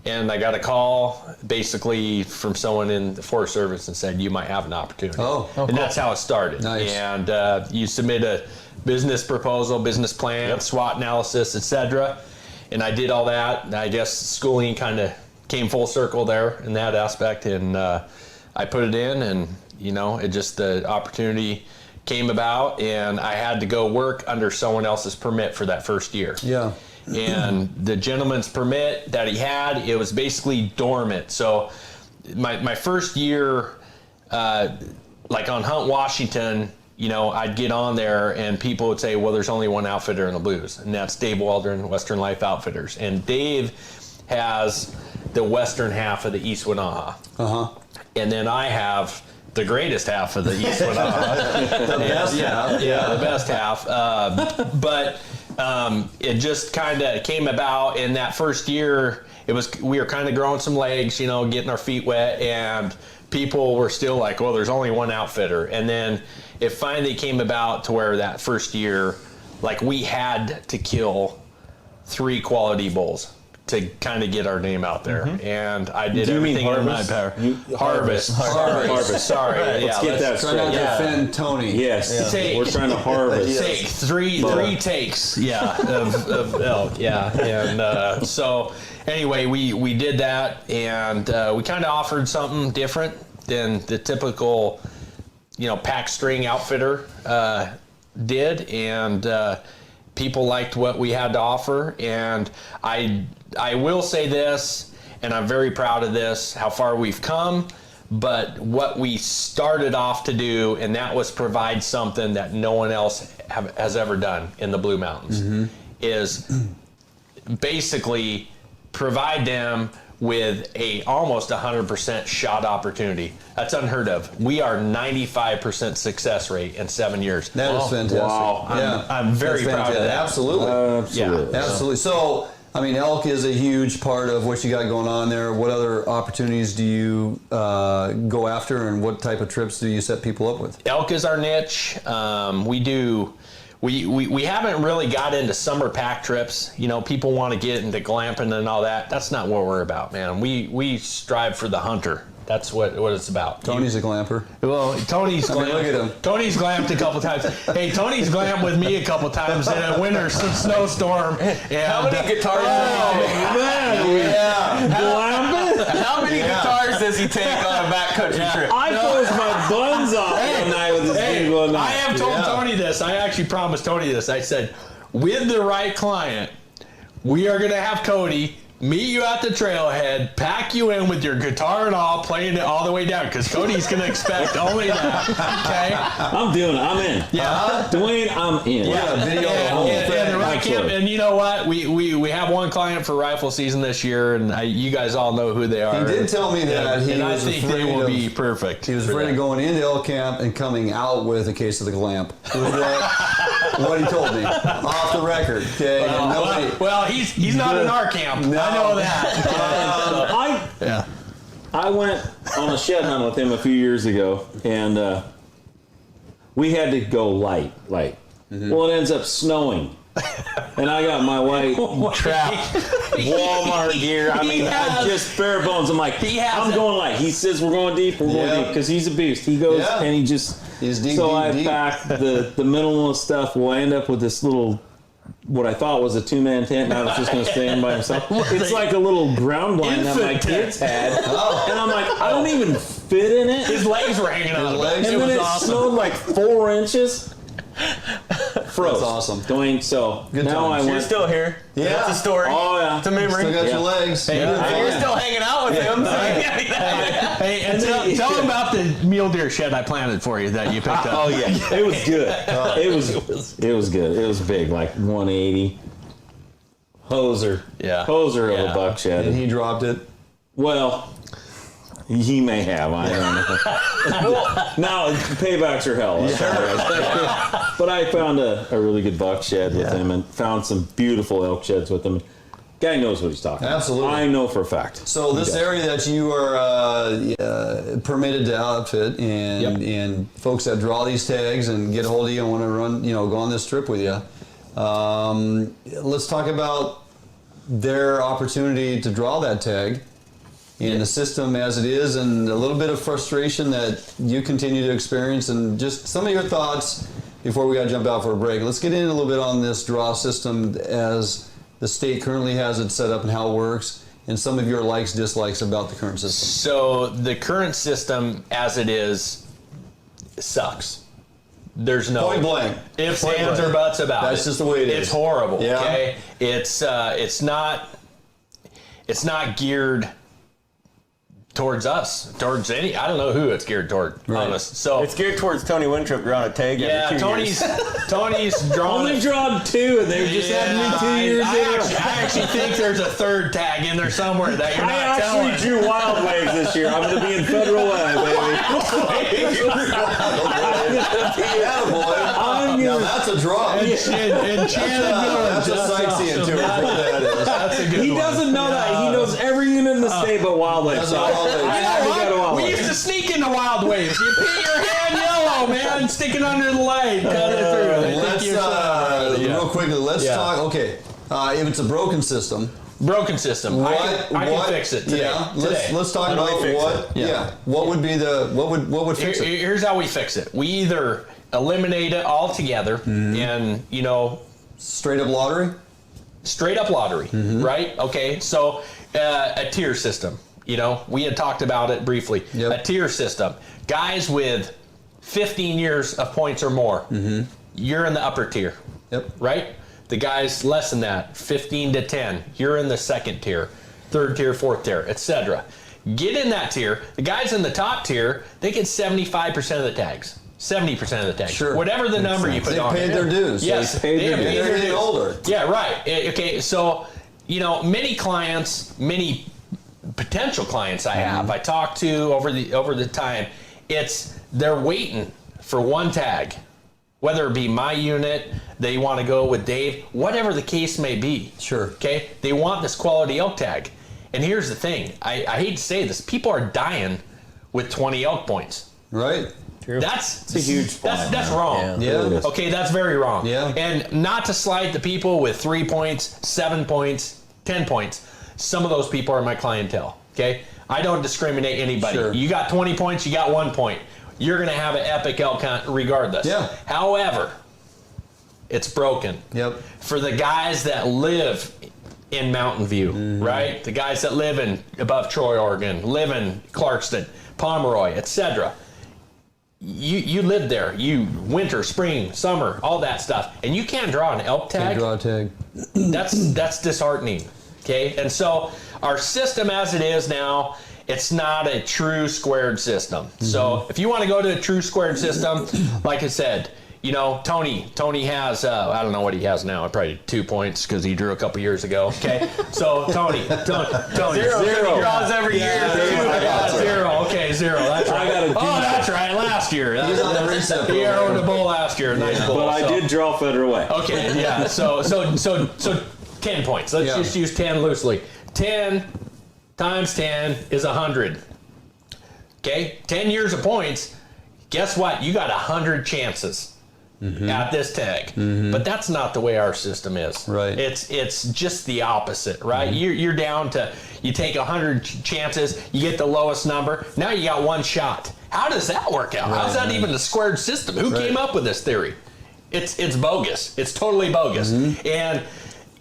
and I got a call basically from someone in the Forest Service and said, you might have an opportunity. And that's how it started. Nice. And you submit a business proposal, business plan, SWOT analysis, etc. And I did all that. And I guess schooling kind of came full circle there in that aspect. And I put it in, and, you know, it just, the opportunity came about, and I had to go work under someone else's permit for that first year. Yeah. And the gentleman's permit that he had, it was basically dormant. So my first year, like on Hunt Washington, you know, I'd get on there and people would say, well, there's only one outfitter in the Blues, and that's Dave Waldron, Western Life Outfitters. And Dave has the western half of the East Wenatchee. And then I have the greatest half of the East Wenatchee. The best half. Yeah, the best half. But it just kind of came about in that first year. We were kind of growing some legs, you know, getting our feet wet, and people were still like, well, there's only one outfitter. And then it finally came about to where that first year, like, we had to kill 3 quality bulls to kind of get our name out there. And I did everything in my power. Harvest. Sorry. Let's get that straight. Try not to offend Tony. Yes. We're trying to harvest. Take three takes, of elk, And so anyway, we did that, and we kind of offered something different than the typical, you know, pack string outfitter did, and people liked what we had to offer. And I will say this, and I'm very proud of this, how far we've come, but what we started off to do, and that was provide something that no one else has ever done in the Blue Mountains, is basically provide them with a almost 100% shot opportunity. That's unheard of. We are 95% success rate in 7 years. That is fantastic. Wow. I'm very proud of that. Absolutely. Absolutely. So, I mean, elk is a huge part of what you got going on there. What other opportunities do you go after, and what type of trips do you set people up with? Elk is our niche. We haven't really got into summer pack trips. You know, people want to get into glamping and all that. That's not what we're about, man. We strive for the hunter. That's what it's about. Tony's a glamper. Well, Tony's glamped. Look at him. Tony's glamped a couple times. Hey, Tony's glamped with me a couple times in a winter snowstorm. And, how many guitars? How many guitars does he take on a backcountry trip? I closed my buns off one night with this thing going on. I have told Tony this. I actually promised Tony this. I said, with the right client, we are going to have Cody meet you at the trailhead, pack you in with your guitar and all, playing it all the way down, because Cody's going to expect only that. Okay? I'm in. Yeah. Dwayne, I'm in. Yeah. Video the whole thing. And the right camp, and you know what? We have one client for rifle season this year, and you guys all know who they are. He did tell me that he and was I think afraid they will of, be perfect. He was afraid of going into elk camp and coming out with a case of the glamp. What he told me off the record. Okay. Well, he's not in our camp. No. I know that. I went on a shed hunt with him a few years ago, and we had to go light. Well, it ends up snowing, and I got my white trap Walmart gear. I mean, just bare bones. I'm like, I'm going light. He says we're going deep. We're going deep, because he's a beast. He goes and he just. He's deep, so deep, I packed the minimalist stuff. Well, I end up with this little, what I thought was a 2-man tent, and I was just going to stay in by himself. It's like a little ground blind that my kids had. And I'm like, I don't even fit in it. His legs were hanging out. And then it snowed like 4 inches. Froze. That's awesome. Dwayne, so Good now times. I You're went. still here. Yeah. That's a story. Oh, yeah. It's a memory. Still got your legs. Hey, You're still hanging out with him. Hey, and tell him about the mule deer shed I planted for you that you picked up. Oh yeah, it was good. It was good. It was big, like 180. Hoser of a buck shed. And he dropped it. Well, he may have. I don't know. Now paybacks are hell. But I found a really good buck shed with him, and found some beautiful elk sheds with him. Guy knows what he's talking about. Absolutely. I know for a fact. So this area that you are permitted to outfit, and folks that draw these tags and get a hold of you and want to run, go on this trip with you, Let's talk about their opportunity to draw that tag in the system as it is, and a little bit of frustration that you continue to experience, and just some of your thoughts before we got to jump out for a break. Let's get in a little bit on this draw system as the state currently has it set up and how it works, and some of your likes, dislikes about the current system. So the current system as it is sucks. There's no point blank ifs, ands, or buts about it. That's just the way it is. It's horrible. Yeah. Okay, it's not geared towards us, towards any. I don't know who it's geared toward. Right. Honest. So It's geared towards Tony Wintrip drawing a tag every 2 years. Tony's drawn. Only drawn 2, and they've just had me 2 years I actually think there's a third tag in there somewhere that you're I not telling. actually drew wild waves this year. I'm going to be in Federal Way, baby. Now that's a draw. And That's a sightseeing tour. That's a good He one. doesn't know that. He knows every unit in the state but wild waves. So I have to go to wild We waves. used to sneak into wild waves. You paint your hand yellow, man, sticking under the light, cut it through. Let's real quickly. Let's talk. Okay, if it's a broken system. Broken system. I can fix it today. Yeah, today. let's talk about what. Yeah. What would be the what would fix it? Here's how we fix it. We either eliminate it altogether, and straight up lottery. Straight up lottery, right? Okay, so a tier system. We had talked about it briefly. Yep. A tier system. Guys with 15 years of points or more, you're in the upper tier. Yep. Right? The guys less than that, 15 to 10, you're in the second tier, third tier, fourth tier, etc. Get in that tier. The guys in the top tier, they get 75% of the tags. 70% of the tags. Sure. Whatever the number you put They on paid it. their dues. Yes, They paid their dues. They're getting older. Yeah, right. Okay, so, many potential clients I have, I talk to over the time, they're waiting for one tag. Whether it be my unit, they want to go with Dave, whatever the case may be. Sure. Okay? They want this quality elk tag. And here's the thing. I hate to say this. People are dying with 20 elk points. Right. That's a huge point. That's wrong. Yeah. Okay, that's very wrong. Yeah. And not to slight the people with 3 points, 7 points, 10 points. Some of those people are my clientele. Okay? I don't discriminate anybody. Sure. You got 20 points, you got 1 point. You're going to have an epic elk hunt regardless. Yeah. However, it's broken. Yep. For the guys that live in Mountain View, right? The guys that live above Troy, Oregon, live in Clarkston, Pomeroy, etc. You live there. You winter, spring, summer, all that stuff, and you can't draw an elk tag. Can't draw a tag. That's disheartening. Okay, and so our system as it is now, it's not a true squared system. So if you want to go to a true squared system, like I said, Tony has, I don't know what he has now, probably 2 points because he drew a couple years ago. Okay, so Tony. Zero. He draws every year. Zero. Okay, zero. That's right. That's right. Last year. He's on the reset. He arrowed a bull last year. Nice bull. But I did draw Federal Way. Okay, yeah. So 10 points. Let's just use 10 loosely. 10 times 10 is 100. Okay, 10 years of points. Guess what? You got 100 chances at this tag. But that's not the way our system is. Right. It's just the opposite, right? You're down to, you take 100 chances, you get the lowest number. Now you got one shot. How does that work out? How's that even a squared system? Who came up with this theory? It's bogus. It's totally bogus. And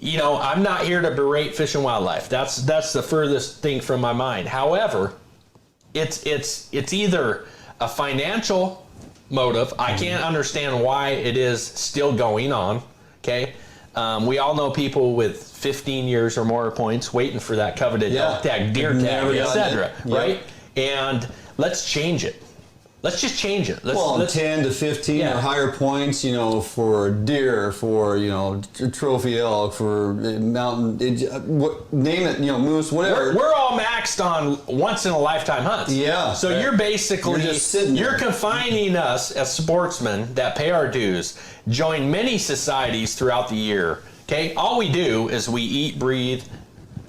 I'm not here to berate Fish and Wildlife. That's the furthest thing from my mind. However, it's either a financial motive. I can't understand why it is still going on. Okay, we all know people with 15 years or more points waiting for that coveted elk tag, deer tag, etc. Right? And let's change it. Let's just change it. Let's 10 to 15 or higher points, for deer, for, trophy elk, for mountain, name it, moose, whatever. We're all maxed on once in a lifetime hunts. Yeah. So you're basically, you're confining us as sportsmen that pay our dues, join many societies throughout the year. Okay. All we do is we eat, breathe,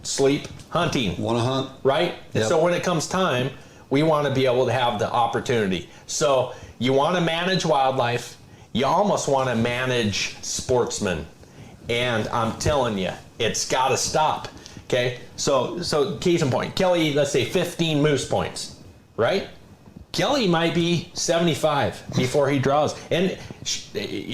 sleep, hunting. Want to hunt. Right? And so when it comes time, we want to be able to have the opportunity. So you want to manage wildlife. You almost want to manage sportsmen. And I'm telling you, it's got to stop. Okay, so case in point, Kelly, let's say 15 moose points, right? Kelly might be 75 before he draws. And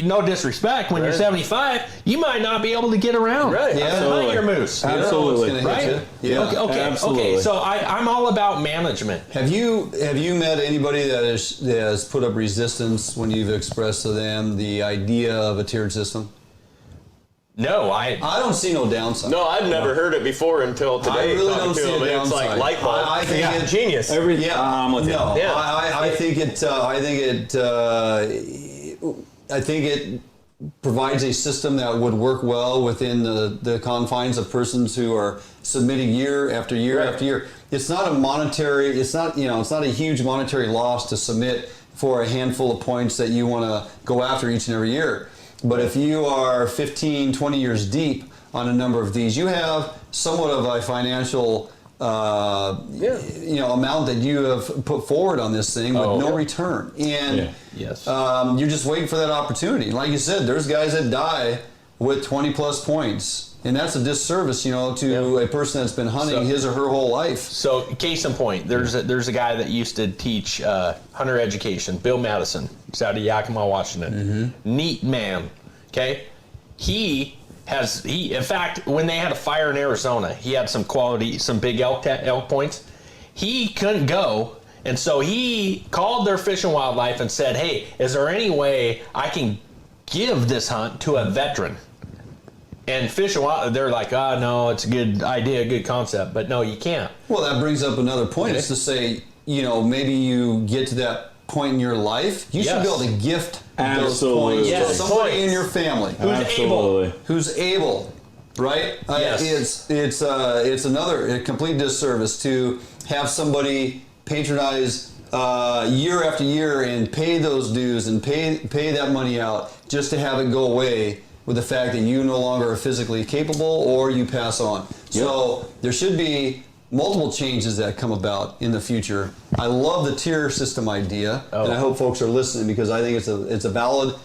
no disrespect, when you're 75, you might not be able to get around. Right. Yeah. Absolutely. Your moose. Absolutely. Right? Yeah. Okay. So I'm all about management. Have you met anybody that has put up resistance when you've expressed to them the idea of a tiered system? No, I don't see no downside. No, I've never heard it before until today. I really don't see a downside. It's like light bulb. I think it's genius. I'm with you. I think it provides a system that would work well within the confines of persons who are submitting year after year after year. It's not a huge monetary loss to submit for a handful of points that you want to go after each and every year. But if you are 15, 20 years deep on a number of these, you have somewhat of a financial amount that you have put forward on this thing with no return. And you're just waiting for that opportunity. Like you said, there's guys that die with 20 plus points. And that's a disservice, to a person that's been hunting his or her whole life. So, case in point, there's a guy that used to teach hunter education, Bill Madison. He's out of Yakima, Washington. Mm-hmm. Neat man. Okay, in fact, when they had a fire in Arizona, he had some big elk points. He couldn't go, and so he called their Fish and Wildlife and said, "Hey, is there any way I can give this hunt to a veteran?" And Fish and Wildlife, they're like, no, it's a good idea, a good concept, but no, you can't. Well, that brings up another point. It's to say, maybe you get to that point in your life, you should be able to gift those points to somebody in your family who's able, right? It's a complete disservice to have somebody patronize year after year and pay those dues and pay that money out just to have it go away with the fact that you no longer are physically capable or you pass on. So there should be multiple changes that come about in the future. I love the tier system idea, and I hope folks are listening because I think it's a valid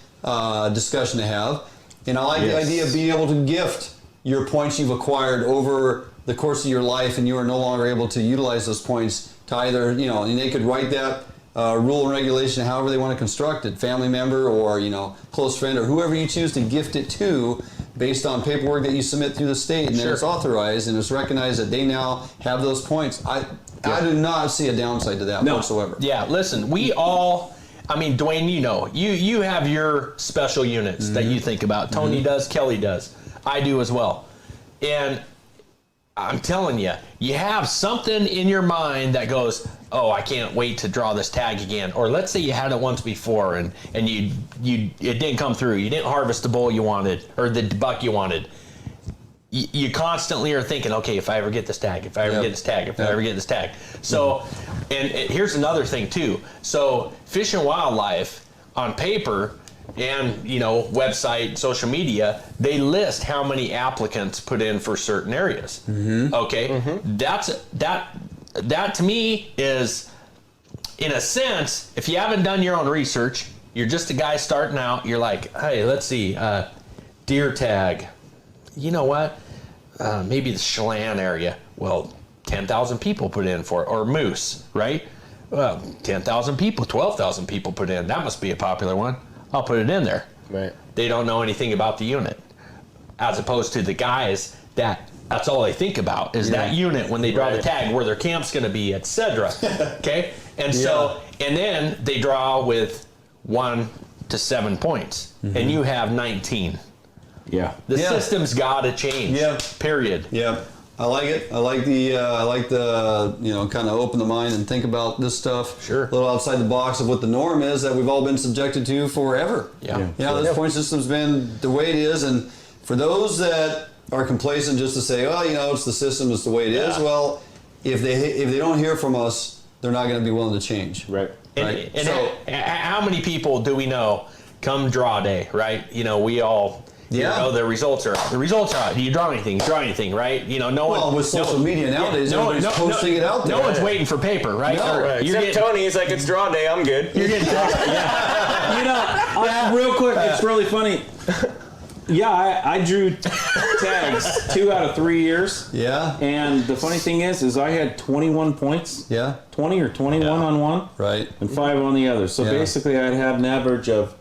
discussion to have. And I like the idea of being able to gift your points you've acquired over the course of your life, and you are no longer able to utilize those points to either, and they could write that rule and regulation however they want to construct it, family member or close friend or whoever you choose to gift it to, based on paperwork that you submit through the state, and then it's authorized and it's recognized that they now have those points. I do not see a downside to that whatsoever. Yeah, listen, we all, Dwayne, you have your special units that you think about. Tony does, Kelly does, I do as well. And I'm telling you, you have something in your mind that goes, I can't wait to draw this tag again. Or let's say you had it once before and it didn't come through. You didn't harvest the bull you wanted or the buck you wanted. You constantly are thinking, okay, if I ever get this tag, if I ever get this tag, if I ever get this tag. So, and here's another thing too. So Fish and Wildlife on paper and website, social media, they list how many applicants put in for certain areas. Okay, that to me is, in a sense, if you haven't done your own research, you're just a guy starting out, you're like, hey, let's see, deer tag, you know what, maybe the Chelan area, well, 10,000 people put in for it, or moose, right? Well, 10,000 people, 12,000 people put in, that must be a popular one, I'll put it in there. Right. They don't know anything about the unit, as opposed to the guys that's all they think about is that unit when they draw the tag, where their camp's going to be, etc. Okay, and so and then they draw with 1 to 7 points, and you have 19. Yeah, the system's got to change. Yeah, period. Yeah, I like it. I like the kind of open the mind and think about this stuff. Sure, a little outside the box of what the norm is that we've all been subjected to forever. This point system's been the way it is, and for those that are complacent just to say, it's the system, it's the way it is. Well, if they don't hear from us, they're not going to be willing to change. Right. And so, how many people do we know come draw day, right? We all, the results are out. The results are out. Do you draw anything? Right? No one. With social media nowadays, everybody's posting it out there. No one's waiting for paper, right? Except Tony, he's like, it's draw day, I'm good. You're getting real quick, it's really funny. Yeah, I drew tags 2 out of 3 years. Yeah. And the funny thing is I had 21 points. Yeah. 20 or 21 on one. Right. And 5 on the other. So basically I'd have an average of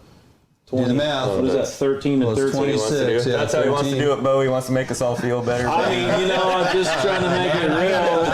20. Do the math. What is that, 13 to 13? 26. Yeah, That's how he wants to 13. do it, Beau. He wants to make us all feel better. I mean, I'm just trying to make it real.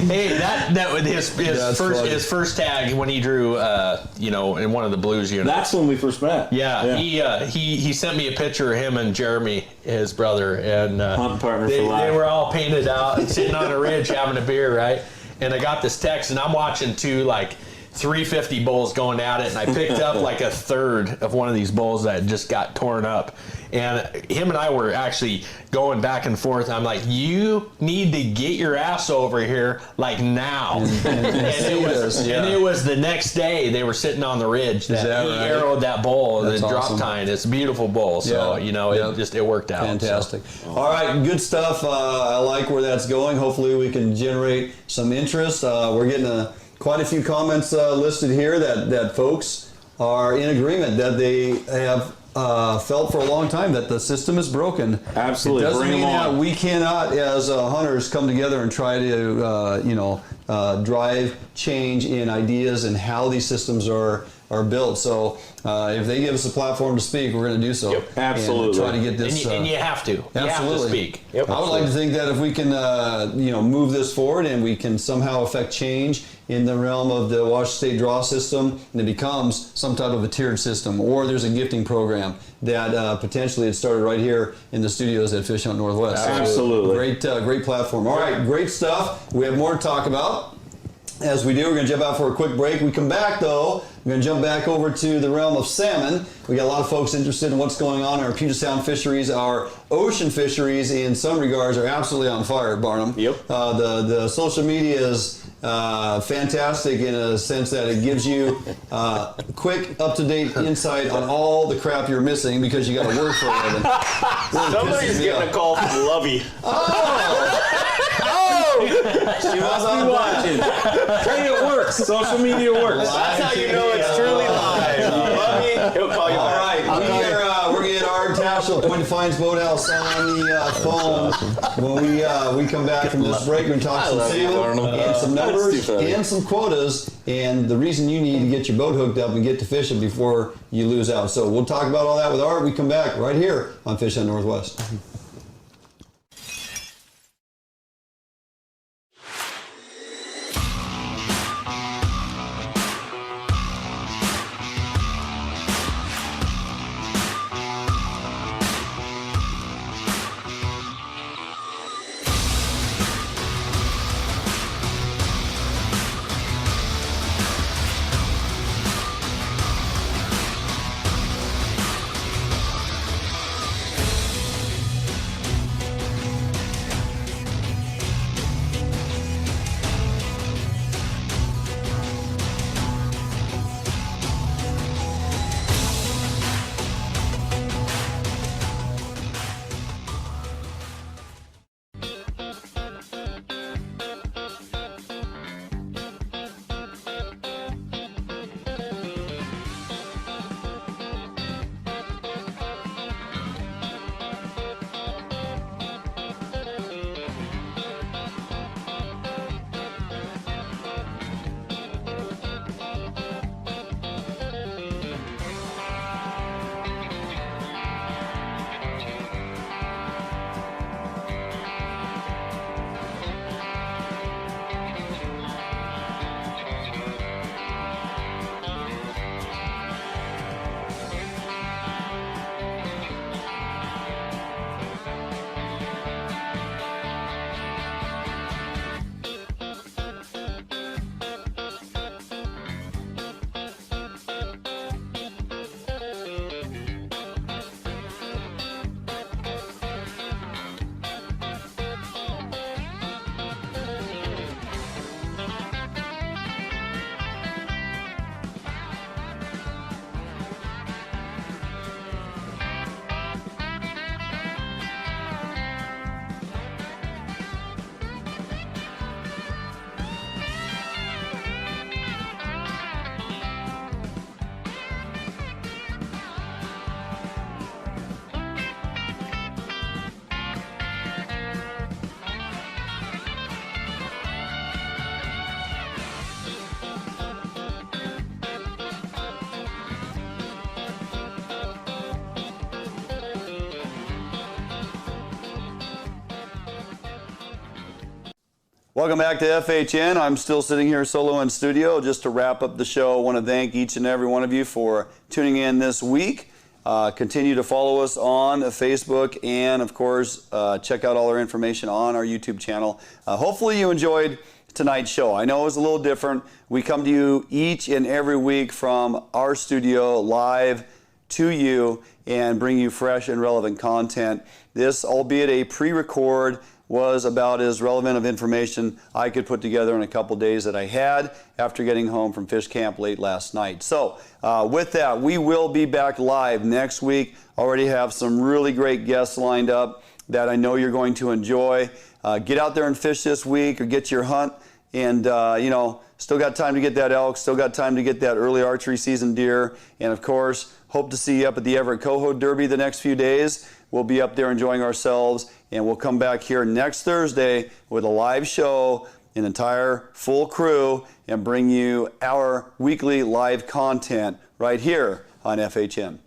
hey, that was his first tag when he drew, in one of the blues units. That's when we first met. Yeah. He sent me a picture of him and Jeremy, his brother, and Hunting partner for life. They were all painted out and sitting on a ridge having a beer, right? And I got this text, and I'm watching 350 bulls going at it, and I picked up like a third of one of these bulls that just got torn up. And him and I were actually going back and forth. I'm like, you need to get your ass over here like now. And it was the next day they were sitting on the ridge that he arrowed that bull and then drop tying. It's a beautiful bull. So, it worked out. Fantastic. So. All right, good stuff. I like where that's going. Hopefully we can generate some interest. We're getting quite a few comments listed here that folks are in agreement that they have felt for a long time that the system is broken. Absolutely. It doesn't mean that we cannot, as hunters, come together and try to, drive change in ideas and how these systems are built. So if they give us a platform to speak, we're going to do so. Yep, absolutely. And try to get this. And you have to. Absolutely. You have to speak. Yep, I would like to think that if we can, move this forward and we can somehow affect change in the realm of the Washington State draw system, and it becomes some type of a tiered system, or there's a gifting program that potentially it started right here in the studios at Fish Hunt Northwest. Absolutely. Great platform. All right, great stuff. We have more to talk about. As we do, we're going to jump out for a quick break. We come back, though, we're going to jump back over to the realm of salmon. We got a lot of folks interested in what's going on in our Puget Sound fisheries. Our ocean fisheries, in some regards, are absolutely on fire, Barnum. Yep. The social media is fantastic in a sense that it gives you quick, up-to-date insight on all the crap you're missing because you got to work for a living. Really Somebody's getting a call from Lovey. She must be watching. Hey, it works. Social media works. That's how you know it's truly live. Lovey, he'll call you. All right, we're going to get Art Tashel, Point Defiance Boathouse on the phone. When we come back from this break, we're going to talk some salmon and some numbers and some quotas and the reason you need to get your boat hooked up and get to fishing before you lose out. So we'll talk about all that with Art. We come back right here on Fish Hunt Northwest. Welcome back to FHN. I'm still sitting here solo in studio. Just to wrap up the show, I want to thank each and every one of you for tuning in this week. Continue to follow us on Facebook, and of course, check out all our information on our YouTube channel. Hopefully you enjoyed tonight's show. I know it was a little different. We come to you each and every week from our studio live to you and bring you fresh and relevant content. This, albeit a pre-record, was about as relevant of information I could put together in a couple days that I had after getting home from fish camp late last night. So with that, we will be back live next week. Already have some really great guests lined up that I know you're going to enjoy. Get out there and fish this week, or get your hunt, and you know, still got time to get that elk, still got time to get that early archery season deer, and of course, hope to see you up at the Everett Coho Derby the next few days. We'll be up there enjoying ourselves, and we'll come back here next Thursday with a live show, an entire full crew, and bring you our weekly live content right here on FHN.